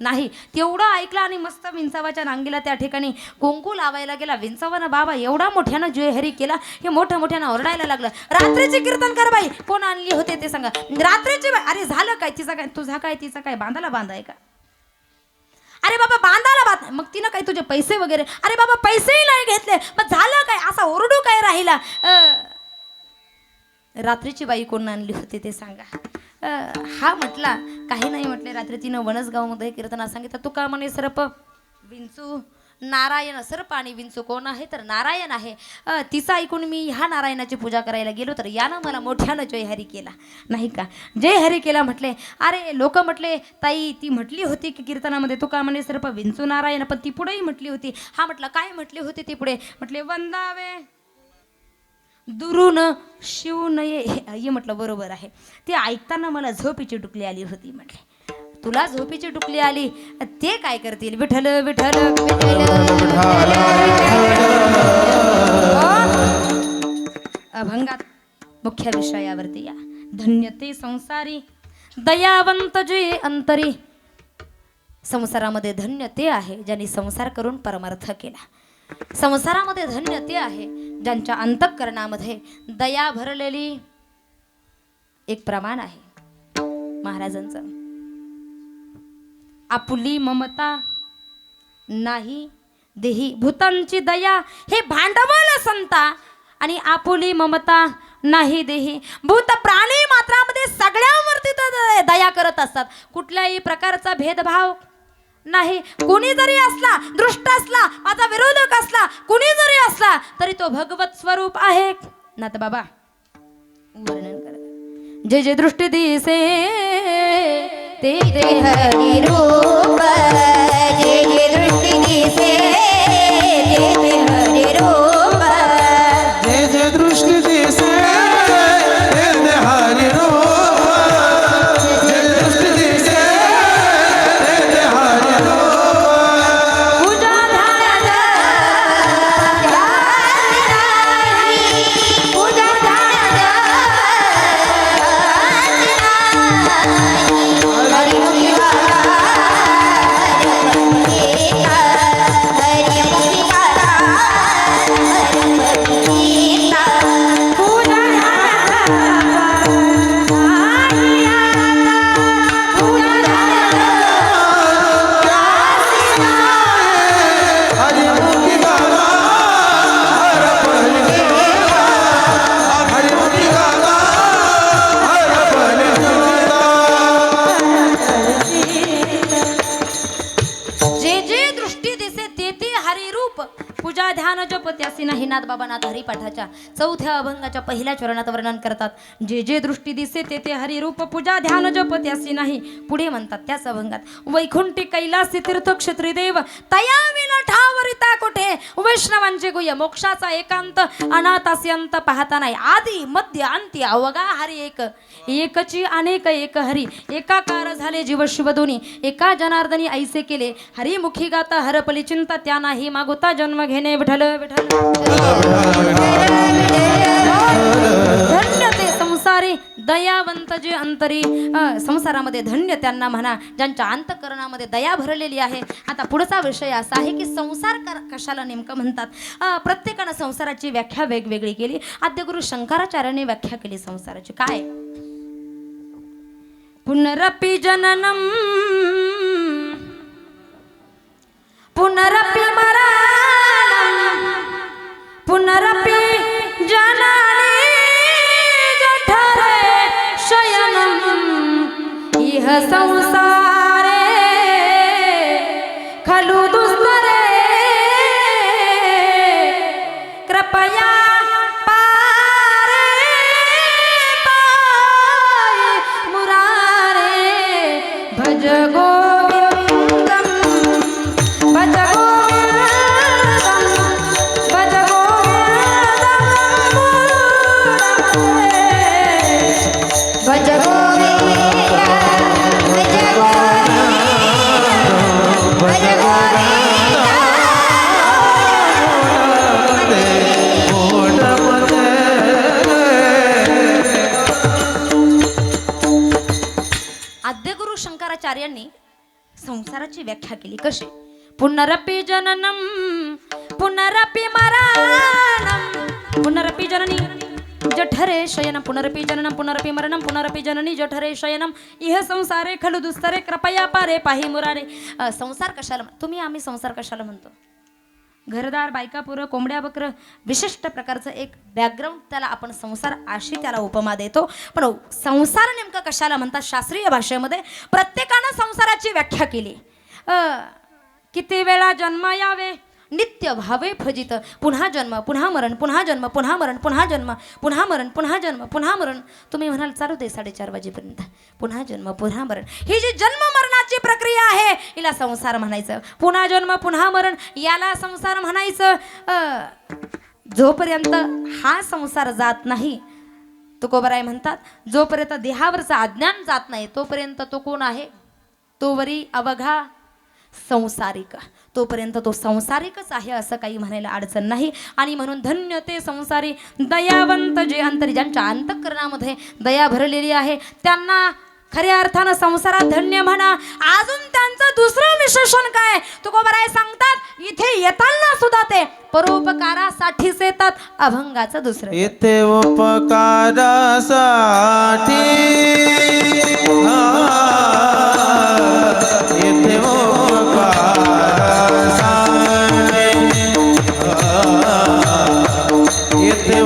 नाही, तेवढं ऐकलं आणि मस्त विंचावाच्या नांगीला त्या ठिकाणी कुंकू लावायला गेला. विंचावानं बाबा एवढा मोठ्यानं जयहरी केला, हे मोठ्या मोठ्यानं ओरडायला लागलं, रात्रीचे कीर्तन कर बाई. कोण आणली होते ते सांगा. रात्रीची बाई. अरे झालं काय, तिचा काय तुझा काय तिचा काय बांधाला बांधाय का. अरे बाबा बांधाला बांध. मग तिनं काय तुझे पैसे वगैरे. अरे बाबा पैसेही नाही घेतले, मग झालं काय, असा ओरडू काय राहिला. रात्रीची बाई कोण आणली होती ते सांगा. हा म्हटला काही नाही म्हटले. रात्री तिनं वणसगावमध्ये कीर्तनात सांगितलं, तुका म्हणे सर्प विंचू नारायण. सर्प आणि विंचू कोण आहे तर नारायण आहे. तिचं ऐकून मी ह्या नारायणाची पूजा करायला गेलो तर यानं मला मोठ्यानं जयहरी केला नाही का. जयहरी केला म्हटले. अरे लोक म्हटले, ताई ती म्हटली होती की कीर्तनामध्ये तुका म्हणे सर्प विंचू नारायण, पण ती पुढेही म्हटली होती. हा म्हटलं काय म्हटली होती ती पुढे. म्हटले वंदावे दुरून शिवू नये. हे म्हटलं बरोबर आहे. ते ऐकताना मला झोपेची टुकली आली होती. म्हटले तुला झोपेची टुकली आली, ते काय करतील. विठ्ठल विठ्ठल अभंगात मुख्य विषयावरती या. धन्य ते संसारी दयावंत जे अंतरी. संसारामध्ये धन्य ते आहे ज्यांनी संसार करून परमार्थ केला. संसारामध्ये धन्य ते आहे ज्यांच्या अंतःकरणामध्ये दया भरलेली एक प्रमाण आहे महाराजांचं. आपुली ममता नाही देही भूतांची दया, हे भांडवल संता. आणि आपुली ममता नाही देही. भूत प्राणी मात्रामध्ये सगळ्यावरती दया करत असतात. कुठल्याही प्रकारचा भेदभाव नाही. कुणी जरी असला, दृष्ट असला, माझा विरोधक असला, कुणी जरी असला तरी तो भगवत स्वरूप आहे. ना तर बाबा वर्णन कर. जे जे दृष्टी दिसे ते ते हरी रूप, जे जे दृष्टी दिसे ते ते हरी रूप, जे जे दृष्टी दिसे ते ते हरी रूप, जे जे दृष्टी दिसे ते ते हरी रूप. पूजा ध्यान पूजा जप त्यासी नाही. नाथ बाबा नाथ हरिपाठाच्या चौथ्या अभंगाच्या पहिल्या चरणात वर्णन करतात. जे जे दृष्टी दिसे ते ते हरिरूप, पूजा ध्यान जप त्यासी नाही. पुढे म्हणतात त्याच अभंगात, वैकुंठी कैलासी तीर्थ क्षेत्री देव तया विना ठावरिता कुठे. वैष्णवांचे गुह्य मोक्षाचा एकांत, अनाथासी अंत पाहता नाही. आदी मध्य अंती अवगा हरी एक, एकची अनेक एक हरी. एकाकार झाले जीव शिव दोन्ही, एका जनार्दनी ऐसे केले. हरिमुखी गाता हरपली चिंता, त्या नाही मागुता जन्म घेणे. विठ्ठल विठ्ठल विठ्ठल धन्य ते संसारी दयावंत जे अंतरी संसारामध्ये धन्य त्यांना म्हणा ज्यांच्या अंतःकरणामध्ये दया भरलेली आहे. आता पुढचा विषय असा आहे की संसार कशाला नेमकं म्हणतात. प्रत्येकानं संसाराची व्याख्या वेगवेगळी केली. आद्यगुरु शंकराचार्याने व्याख्या केली संसाराची. काय? पुनरपि जननम पुनरपि मरणम पुनरपि जननी जठरे शयनम इह संसारे खलु दुस्तरे कृपया पारे पाय मुरारे भज गोविंदम भज गोविंदम भज गोविंदम भज गोविंदम भज आद्यगुरु शंकराचार्यांनी संसाराची व्याख्या केली. कशी? पुनरपि जननम पुनरपि मरणम पुनरपि जननी जठरे शयनम पुनरपि जननम पुनरपि मरणम पुनरपि जननी जठरे शयनम इह संसारे खलु दुस्तरे कृपया पारे पाही मुरारे. संसार कशाला तुम्ही आम्ही संसार कशाला म्हणतो? घरदार बायका पुरं कोंबड्या बकरं विशिष्ट प्रकारचं एक बॅकग्राऊंड त्याला आपण संसार अशी त्याला उपमा देतो. पण संसार नेमकं कशाला म्हणतात शास्त्रीय भाषेमध्ये प्रत्येकानं संसाराची व्याख्या केली. किती वेळा जन्म यावे नित्य भावे फजित पुन्हा जन्म पुन्हा मरण पुन्हा जन्म पुन्हा मरण पुन्हा जन्म पुन्हा मरण पुन्हा जन्म पुन्हा मरण. तुम्ही म्हणाल चालू दे 4:30 वाजेपर्यंत पुन्हा जन्म पुन्हा मरण. ही जी जन्म मरणाची प्रक्रिया आहे हिला संसार म्हणायचं. पुन्हा जन्म पुन्हा मरण याला संसार म्हणायचं. जोपर्यंत हा संसार जात नाही तुकोबराय म्हणतात जोपर्यंत देहावरचं अज्ञान जात नाही तोपर्यंत तो कोण आहे? तोवरी अवघा संसारिक. तोपर्यंत तो संसारिकच आहे असं काही म्हणायला अडचण नाही. आणि म्हणून धन्य ते संसारी दयावंत जे अंतरी ज्यांच्या अंतःकरणामध्ये दया भरलेली आहे त्यांना खऱ्या अर्थानं संसारात धन्य म्हणा. अजून त्यांचं दुसरं विशेषण काय तुकोबराय सांगतात इथे येताना सुद्धा ते परोपकारासाठीच येतात. अभंगाचं दुसरं येथे उपकारासाठी येथे येथे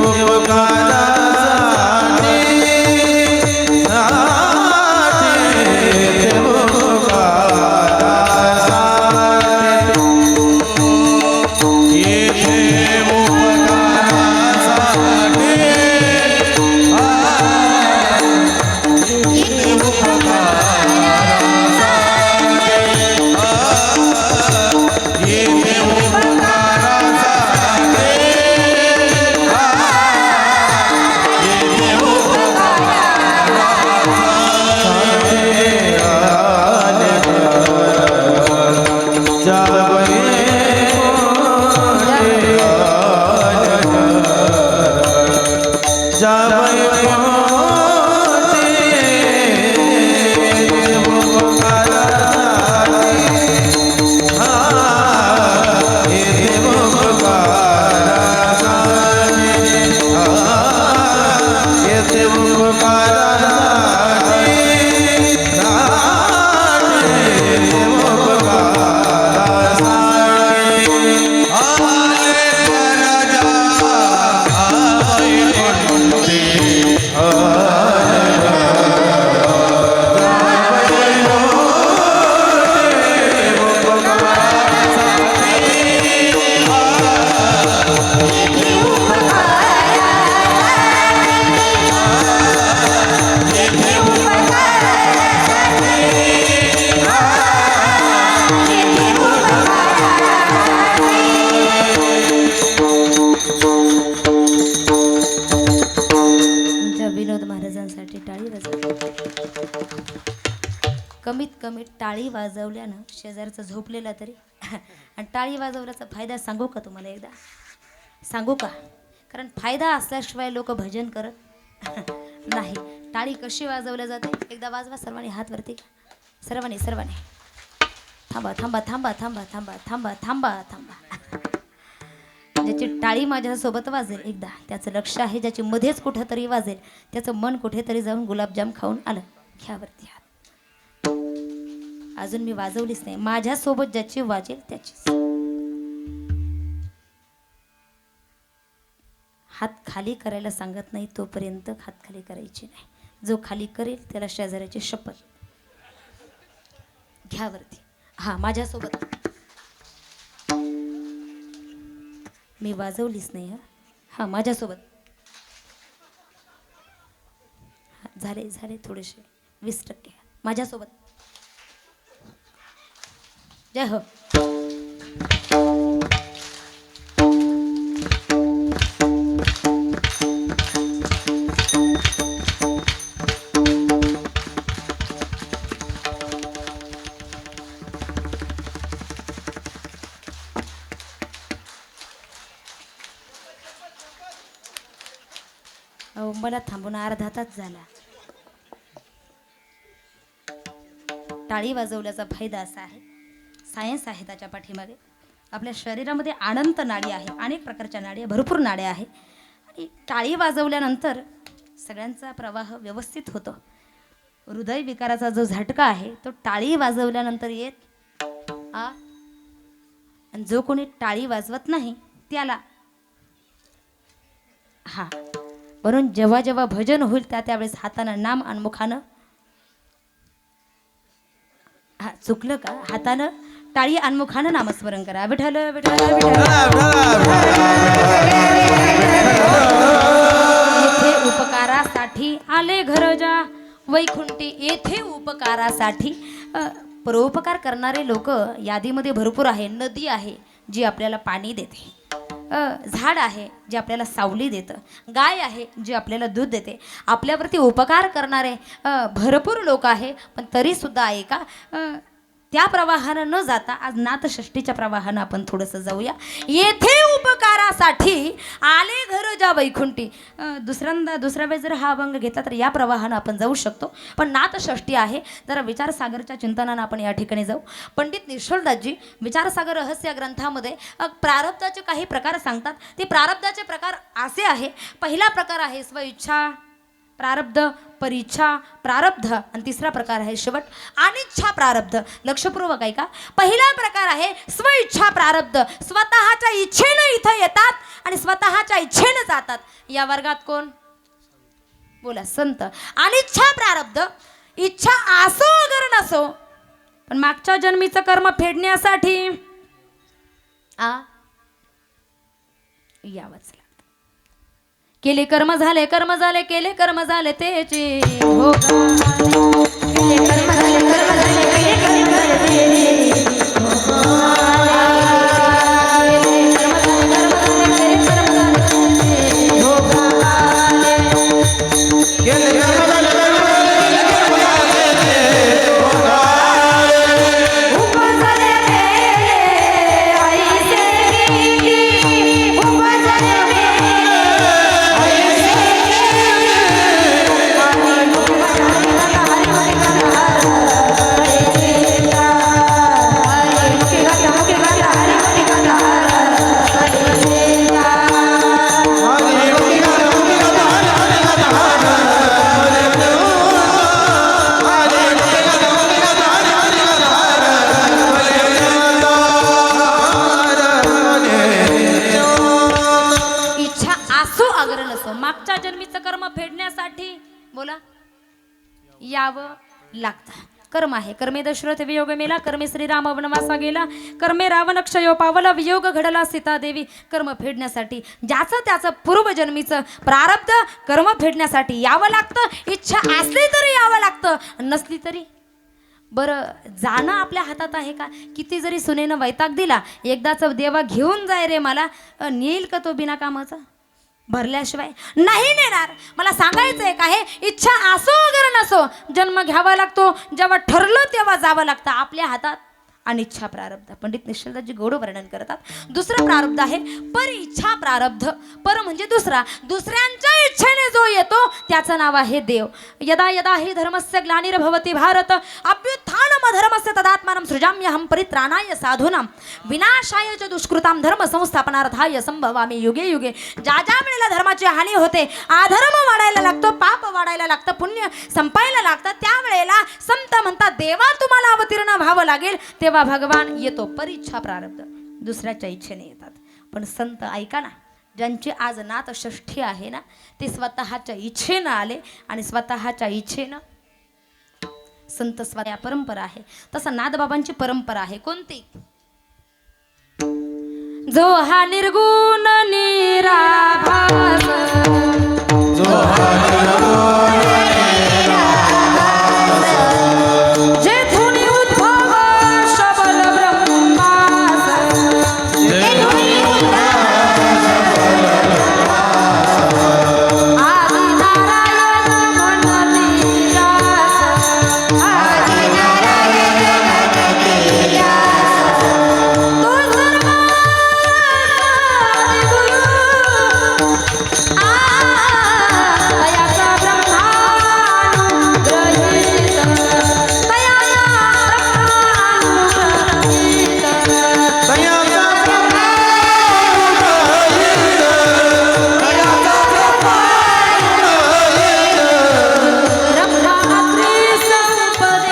कमीत कमी टाळी वाजवल्यानं शेजारचं झोपलेला तरी आणि टाळी वाजवल्याचा फायदा सांगू का तुम्हाला एकदा. सांगू का? कारण फायदा असल्याशिवाय लोक भजन करत नाही. टाळी कशी वाजवल्या जाते एकदा वाजवा सर्वांनी, हात वरती सर्वांनी. थांबा थांबा थांबा थांबा थांबा थांबा थांबा थांबा. ज्याची टाळी माझ्यासोबत वाजेल एकदा त्याचं लक्ष आहे, ज्याची मध्येच कुठेतरी वाजेल त्याचं मन कुठेतरी जाऊन गुलाबजाम खाऊन आलं. घ्यावरती हात. अजून मी वाजवलीच नाही. माझ्यासोबत ज्याची वाजेल त्याची. हात खाली करायला सांगत नाही तोपर्यंत हात खाली करायचे नाही. जो खाली करेल त्याला शेजाऱ्याची शपथ. घ्यावरती. हा माझ्यासोबत. मी वाजवलीच नाही. हा माझ्यासोबत. झाले थोडेसे 20% माझ्यासोबत. जय हो. मला थांबून अर्धा तास झाला. टाळी वाजवल्याचा फायदा असा आहे, सायन्स आहे त्याच्या पाठीमागे. आपल्या शरीरामध्ये अनंत नाडी आहे, अनेक प्रकारच्या नाडी, भरपूर नाड्या आहे. आणि टाळी वाजवल्यानंतर सगळ्यांचा प्रवाह व्यवस्थित होतो. हृदय विकाराचा जो झटका आहे तो टाळी वाजवल्यानंतर येत आणि जो कोणी टाळी वाजवत नाही त्याला हा. म्हणून जेव्हा जेव्हा भजन होईल त्यावेळेस हातानं नाम आणि मुखानं हा चुकलं का हातानं टाळी आणि मुखानं नामस्मरण करा. विठ्ठल विठ्ठल येथे उपकारासाठी आले घर जा वैकुंठी. येथे उपकारासाठी परोपकार करणारे लोक यादीमध्ये भरपूर आहे. नदी आहे जी आपल्याला पाणी देते, झाड आहे जे आपल्याला सावली देतं, गाय आहे जी आपल्याला दूध देते. आपल्यावरती उपकार करणारे भरपूर लोक आहे. पण तरीसुद्धा आहे का त्या प्रवाहानं न जाता आज नाथषष्ठीच्या प्रवाहानं आपण थोडंसं जाऊया. येथे उपकारासाठी आले घर जा वैकुंठी. दुसऱ्या वेळेस जर हा अभंग घेतला तर या प्रवाहानं आपण जाऊ शकतो. पण नाथषष्ठी आहे, जरा विचारसागरच्या चिंतनानं आपण या ठिकाणी जाऊ. पंडित निश्चलदासजी विचारसागर रहस्य ग्रंथामध्ये प्रारब्धाचे काही प्रकार सांगतात. ते प्रारब्धाचे प्रकार असे आहे. पहिला प्रकार आहे स्वइच्छा प्रारब्ध, परीच्छा प्रारब्ध, आणि तिसरा प्रकार आहे शेवट अनिच्छा प्रारब्ध. लक्षपूर्वक आहे का? पहिला प्रकार आहे स्वइच्छा प्रारब्ध. स्वतःच्या इच्छेनं इथं येतात आणि स्वतःच्या इच्छेनं जातात. या वर्गात कोण? बोला संत. अनिच्छा प्रारब्ध, इच्छा असो अगर नसो पण मागच्या जन्मीचं कर्म फेडण्यासाठी यावंच लागतं. केले कर्म झाले केले कर्म झाले त्याचे केले कर्म झाले केले कर्म झाले मागच्या जन्मीचं कर्म फेडण्यासाठी बोला यावं लागतं. कर्म आहे. कर्मे दशरथ वियोग मेला, कर्मे श्रीराम वनवासा गेला, कर्मे रावण क्षयो पावला, वियोग घडला सीता देवी. कर्म फेडण्यासाठी ज्याचं त्याचं पूर्वजन्मीचं प्रारब्ध कर्म फेडण्यासाठी यावं लागतं. इच्छा असली तरी यावं लागतं, नसली तरी. बरं जाणं आपल्या हातात आहे का? किती जरी सुनेनं वैताग दिला, एकदाच देवा घेऊन जाय रे मला, नेईल का तो बिना कामाचा? भरल्याशिवाय नाही नेणार. मला सांगायचंय का हे इच्छा असो वगैरे नसो जन्म घ्यावा लागतो. जेव्हा ठरलं तेव्हा जावं लागतं. आपल्या हातात अनिच्छा प्रारब्ध. पंडित निश्चलदासजी गौड वर्णन करतात. दुसरं प्रारब्ध आहे पर इच्छा प्रारब्ध. पर म्हणजे दुसरा, दुसऱ्यांच्या इच्छेने जो येतो त्याचं नाव आहे देव. यदा यदा हि धर्मस्य ग्लानिर्भवति भारत अभ्युत्थानम धर्मस्य तदात्मानं सृजाम्यहं परित्राणाय साधूनां विनाशाय च दुष्कृतां धर्म संस्थापनार्थाय संभवामि युगे युगे. ज्या ज्या वेळेला धर्माची हानी होते, अधर्म वाढायला लागतो, पाप वाढायला लागतं, पुण्य संपायला लागतं, त्यावेळेला संत म्हणतात देवा तुम्हाला अवतीर्ण व्हावं लागेल, तेव्हा भगवान येतो. परीक्षा प्रारब्ध दुसऱ्याच्या इच्छेने येतात. पण संत ऐका ना, ज्यांची आज नाथ षष्ठी आहे ना, ते स्वतःच्या इच्छेनं आले आणि स्वतःच्या इच्छेनं संत स्वतः परंपरा आहे. तसं नाथबाबांची परंपरा आहे. कोणती? जो हा निर्गुण निराभास, जो हा निर्गुण जेथून उद्भव शबल ब्रह्मास, आदि नारायण म्हणती रास, आदि नारायण म्हणती रास. तो सर्व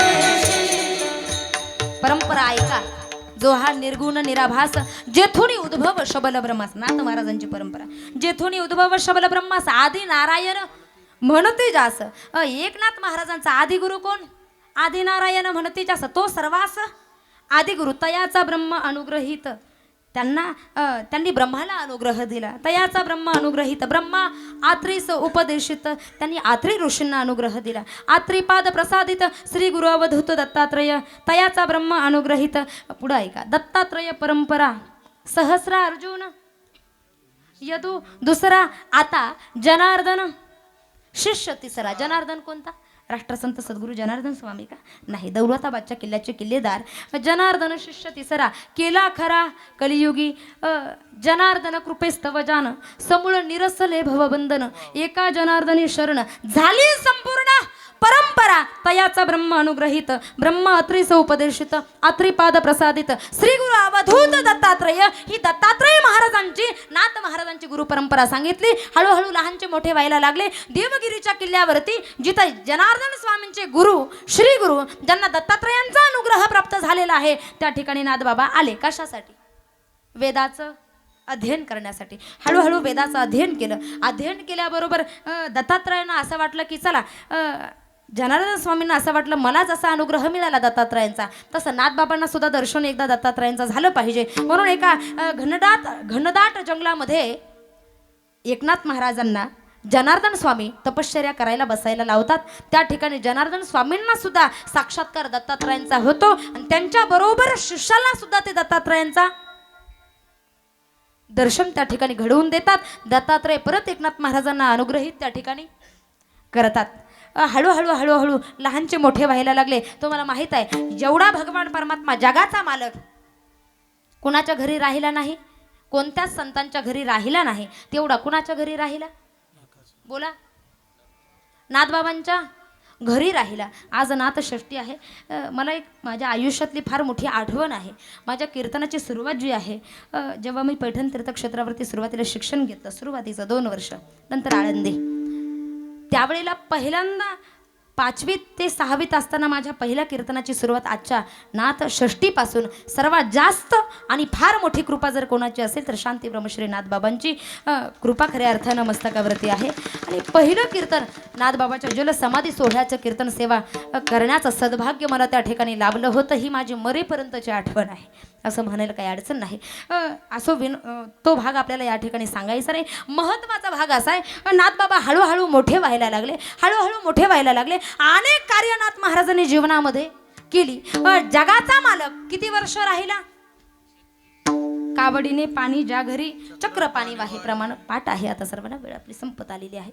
आदिगुरु, तयाचा ब्रह्मानुग्रहित, परंपरा ऐका. जो हा निर्गुण निराभास, जेथुनी उद्भव शबल ब्रह्मास. नाथ महाराजांची परंपरा. जेथुनी उद्भव शबल ब्रह्मास, आदि नारायण म्हणते जास. एकनाथ महाराजांचा आदिगुरु कोण? आदि नारायण म्हणते जास. तो सर्वास आदिगुरु, तयाचा ब्रह्म अनुग्रहित. त्यांनी ब्रह्माला अनुग्रह दिला. तयाचा ब्रह्म अनुग्रहित. ब्रह्मा आत्रीस उपदेशित. त्यांनी आत्री ऋषींना अनुग्रह दिला. आत्रीपाद प्रसादित श्री गुरु अवधूत दत्तात्रय. तयाचा ब्रह्म अनुग्रहित. पुढं ऐका. दत्तात्रय परंपरा. सहस्रा अर्जुन यदू दुसरा. आता जनार्दन शिष्य तिसरा. जनार्दन कोणता? राष्ट्रसंत सद्गुरू जनार्दन स्वामी का? नाही, दौलताबादच्या किल्ल्याचे किल्लेदार जनार्दन शिष्य तिसरा. केला खरा कलियुगी जनार्दन कृपेस्तव जान, समूळ निरसले भवबंधन, एका जनार्दनी शरण झाली संपूर्ण परंपरा. तयाचा ब्रह्म अनुग्रहित. ब्रह्म अत्रीस उपदेशित. अत्रिपाद प्रसादित श्री गुरु अवधूत दत्तात्रय. ही दत्तात्रय महाराजांची, नाथ महाराजांची गुरु परंपरा सांगितली. हळूहळू लहानचे मोठे व्हायला लागले. देवगिरीच्या किल्ल्यावरती जिथे जनार्दन स्वामींचे गुरु श्री गुरु, ज्यांना दत्तात्रयांचा अनुग्रह प्राप्त झालेला आहे, त्या ठिकाणी नाथबाबा आले. कशासाठी? वेदाचं अध्ययन करण्यासाठी. हळूहळू वेदाचं अध्ययन केलं. अध्ययन केल्याबरोबर दत्तात्रयांना असं वाटलं की चला, जनार्दन स्वामींना असं वाटलं मला जसा अनुग्रह मिळाला दत्तात्रयांचा, तसं नाथबाबांना सुद्धा दर्शन एकदा दत्तात्रयांचं झालं पाहिजे. म्हणून एका घनदाट जंगलामध्ये एकनाथ महाराजांना जनार्दन स्वामी तपश्चर्या करायला बसायला लावतात. त्या ठिकाणी जनार्दन स्वामींना सुद्धा साक्षात्कार दत्तात्रयांचा होतो आणि त्यांच्या बरोबर शिष्याला सुद्धा ते दत्तात्रयांचा दर्शन त्या ठिकाणी घडवून देतात. दत्तात्रय परत एकनाथ महाराजांना अनुग्रहित त्या ठिकाणी करतात. हळूहळू हळूहळू लहानचे मोठे व्हायला लागले. तुम्हाला माहित आहे, जेवढा भगवान परमात्मा जगाचा मालक कुणाच्या घरी राहिला नाही, कोणत्याच संतांच्या घरी राहिला नाही, तेवढा कुणाच्या घरी राहिला? बोला. नाथबाबांच्या घरी राहिला. आज नाथ षष्ठी आहे. मला एक माझ्या आयुष्यातली फार मोठी आठवण आहे. माझ्या कीर्तनाची सुरुवात जी आहे, जेव्हा मी पैठण तीर्थक्षेत्रावरती सुरुवातीला शिक्षण घेतलं, सुरुवातीचं 2 वर्ष, नंतर आळंदी, त्यावेळेला पहिल्यांदा 5वी ते 6वीत असताना माझ्या पहिल्या कीर्तनाची सुरुवात आजच्या नाथ षष्टीपासून. सर्वात जास्त आणि फार मोठी कृपा जर कोणाची असेल तर शांती ब्रह्मश्री नाथबाबांची कृपा खऱ्या अर्थानं मस्तकावरती आहे. आणि पहिलं कीर्तन नाथबाबाच्या जल समाधी सोहळ्याचं कीर्तन सेवा करण्याचं सद्भाग्य मला त्या ठिकाणी लाभलं होतं. ही माझी मरेपर्यंतची आठवण आहे, असं म्हणायला काही अडचण नाही. असो तो भाग आपल्याला या ठिकाणी सांगायचा नाही. महत्त्वाचा भाग असा आहे, नाथबाबा हळूहळू मोठे व्हायला लागले. हळूहळू मोठे व्हायला लागले. अनेक कार्य नाथ महाराजांनी जीवनामध्ये केली. जगाचा मालक किती वर्ष राहिला? कावडीने पाणी ज्या घरी चक्र पाणी वाहे प्रमाण पाठ आहे. आता सर्वांना वेळ आपली संपत आलेली आहे.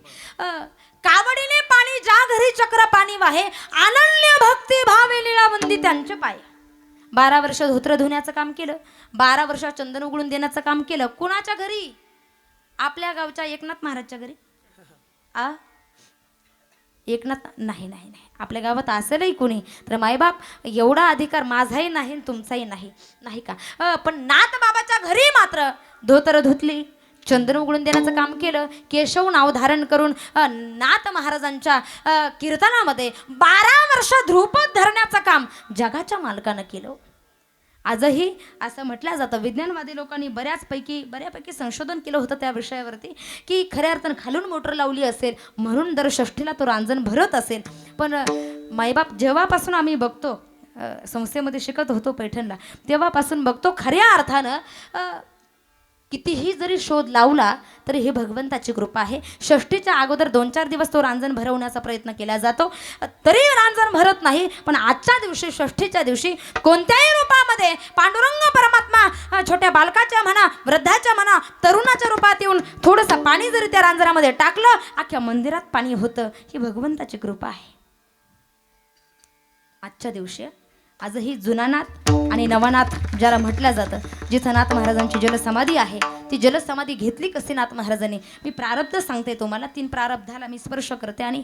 कावडीने पाणी ज्या घरी चक्र पाणी वाहे, अनन्य भक्ती भावे लीळावंदी त्यांचे पाय. 12 वर्ष धोत्र धुण्याचं काम केलं, 12 वर्ष चंदन उघडून देण्याचं काम केलं. कुणाच्या घरी? आपल्या गावच्या एकनाथ महाराजच्या घरी. एकनाथ नाही नाही नाही, आपल्या गावात असेलही कोणी तर मायबाप एवढा अधिकार माझाही नाही तुमचाही नाही, नाही का? पण नाथ बाबाच्या घरी मात्र धोतर धुतली, चंदन उघडून देण्याचं काम केलं. केशव नाव धारण करून नाथ महाराजांच्या कीर्तनामध्ये 12 वर्ष ध्रुपद धरण्याचं काम जगाच्या मालकानं केलं. आजही असं म्हटलं जातं, विज्ञानवादी लोकांनी बऱ्यापैकी संशोधन केलं होतं त्या विषयावरती, की खऱ्या अर्थानं खालून मोटर लावली असेल म्हणून दर षष्ठीला तो रांजण भरत असेल. पण मायबाप जेव्हापासून आम्ही बघतो, संस्थेमध्ये शिकत होतो पैठणला, तेव्हापासून बघतो खऱ्या अर्थानं कितीही जरी शोध लावला तरी हे भगवंताची कृपा आहे. षष्ठीच्या अगोदर 2-4 दिवस तो रांजण भरवण्याचा प्रयत्न केला जातो, तरी रांजण भरत नाही. पण आजच्या दिवशी, षष्ठीच्या दिवशी कोणत्याही रूपामध्ये पांडुरंग परमात्मा छोट्या बालकाच्या म्हणा, वृद्धाच्या म्हणा, तरुणाच्या रूपात येऊन थोडंसं पाणी जरी त्या रांजणामध्ये टाकलं, अख्ख्या मंदिरात पाणी होतं. ही भगवंताची कृपा आहे. आजच्या दिवशी आजही जुना नाथ आणि नवनाथ ज्याला म्हटलं जातं, जिथं नाथ महाराजांची जलसमाधी आहे, ती जलसमाधी घेतली कशी नाथ महाराजांनी? मी प्रारब्ध सांगते तुम्हाला. 3 प्रारब्धाला मी स्पर्श करते आणि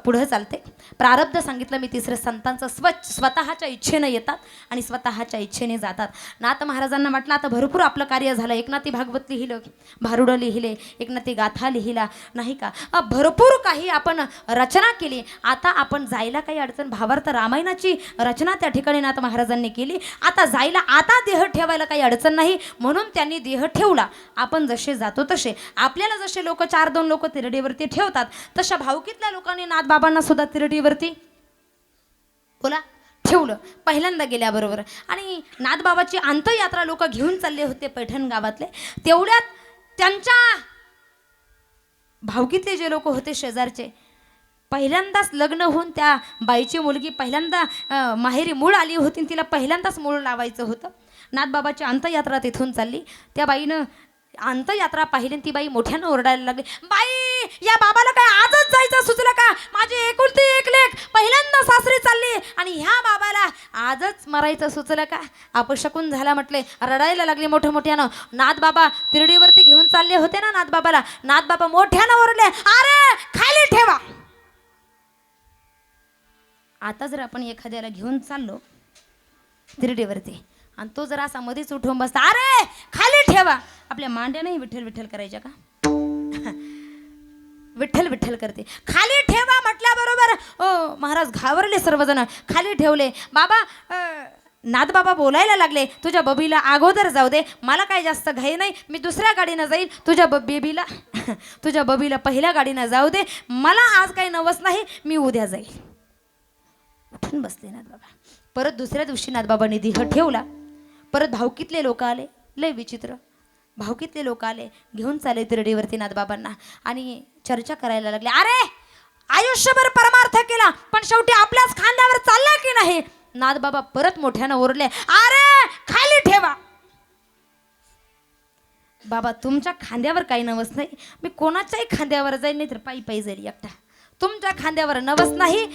पुढे चालते. प्रारब्ध सांगितलं मी. तिसरं, संतांचं स्वतःच्या इच्छेनं येतात आणि स्वतःच्या इच्छेने जातात. नाथ महाराजांना म्हटलं आता भरपूर आपलं कार्य झालं. एकनाथी भागवत लिहिलं, भारुडं लिहिले, एकनाथी गाथा लिहिला, नाही का? भरपूर काही आपण रचना केली. आता आपण जायला काही अडचण, भावार्थ रामायणाची रचना त्या ठिकाणी नाथ महाराजांनी केली. आता जायला, आता देह ठेवायला काही अडचण नाही, म्हणून त्यांनी देह ठेवला. आपण जसे जातो तसे, आपल्याला जसे लोक 4-2 लोक तिरडीवरती ठेवतात, तशा भावकीतल्या लोकांनी नाथबाबांना सुद्धा तिरडीवरती बोला ठेवलं पहिल्यांदा गेल्याबरोबर. आणि नाथबाबाची अंत्ययात्रा लोक घेऊन चालले होते पैठण गावातले. तेवढ्यात त्यांच्या भावकीतले जे लोक होते शेजारचे, पहिल्यांदाच लग्न होऊन त्या बाईची मुलगी पहिल्यांदा माहेरी मूळ आली होती, तिला पहिल्यांदाच मूळ लावायचं होतं. नाथबाबाची अंत्ययात्रा तिथून चालली. त्या बाईनं अंत्ययात्रा पाहिली, ती बाई मोठ्यानं ओरडायला लागली, बाई या बाबाला काय आजच जायचं सुचलं का? माझी एकुलती एक लेक पहिल्यांदा सासरी चालली आणि ह्या बाबाला आजच मरायचं सुचलं का? अपशकुन झाला म्हटले. रडायला लागली मोठ्यानं. नाथबाबा तिरडीवरती घेऊन चालले होते ना नाथबाबाला. नाथबाबा मोठ्यानं ओरडले, अरे खाली ठेवा. आता जर आपण एखाद्याला घेऊन चाललो तिरडीवरती आणि तो जर असा मध्येच उठून बसता, अरे खाली ठेवा, आपल्या मांड्या नाही विठ्ठल विठ्ठल करायच्या का? विठ्ठल विठ्ठल करते. खाली ठेवा म्हटल्याबरोबर ओ महाराज घाबरले सर्वजण. खाली ठेवले. बाबा नाथबाबा बोलायला लागले, तुझ्या बबीला अगोदर जाऊ दे, मला काय जास्त घाई नाही, मी दुसऱ्या गाडीनं जाईल. तुझ्या बबीला पहिल्या गाडीनं जाऊ दे, मला आज काही नवस नाही, मी उद्या जाईल. उठून बसले नाथबाबा. परत दुसऱ्या दिवशी नाथबाबांनी देह ठेवला. परत भावकीतले लोक आले. लय विचित्र, भावकीतले लोक आले, घेऊन चालले तिरडीवरती नाथबाबांना आणि चर्चा करायला लागले. अरे आयुष्यभर परमार्थ केला, पण शेवटी आपल्याच खांद्यावर चालला की नाही? नाथबाबा परत मोठ्यानं ओरडले, अरे खाली ठेवा. बाबा तुमच्या खांद्यावर काही नवस नाही, मी कोणाच्याही खांद्यावर जाईल, नाही तर पायी जाईल एकटा. तुमच्या खांद्यावर नवस नाही,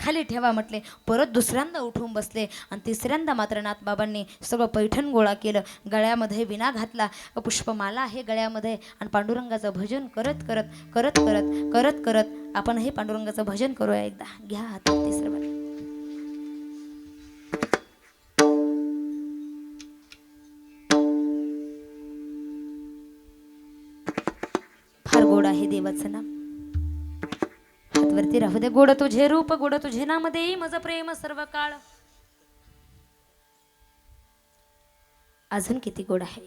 खाली ठेवा म्हटले. परत दुसऱ्यांदा उठून बसले आणि तिसऱ्यांदा मात्र नाथबाबांनी सगळं पैठण गोळा केलं. गळ्यामध्ये विणा घातला, पुष्पमाला आहे गळ्यामध्ये आणि पांडुरंगाचं भजन करत करत करत करत करत करत आपण हे पांडुरंगाचं भजन करूया एकदा. घ्या हातात तिसरं बार. फार गोड आहे देवाचं नाम. वरती राहू दे. गोड तुझे रूप, गोड तुझे नाम देई मज प्रेम सर्व काळ. अजून किती गोड आहे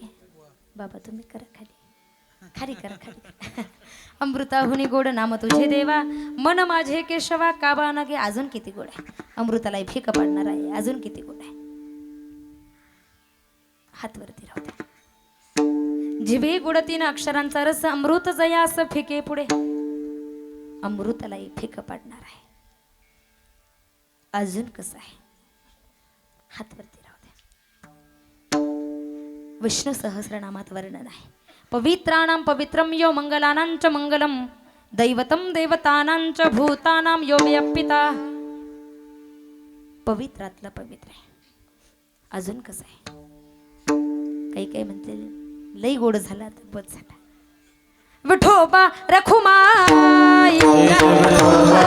बाबा, तुम्ही करा खाली, खाली करा खाली. अमृताहुनी गोड नाम तुझे देवा, मन माझे केशवा काबा नगे. अजून किती गोड आहे. अमृताला फिक पाडणार आहे. अजून किती गोड आहे. हात वरती राहू दे. जिभे गोड 3 अक्षरांचा रस, अमृत जयास फिके पुढे. अमृतालाही फिक पाडणार आहे. अजून कसं आहे. हातवरती राहू द्या. विष्णू सहस्रनामात वर्णन आहे. पवित्राणां पवित्रं यो मंगलानांच मंगलम, दैवतं देवतानांच भूतानां यो व्यपिता. पवित्रातलं पवित्र आहे. अजून कसं आहे? काही काही म्हणते लई गोड झाला तर बस झाला. विठोबा रखुमाई विठोबा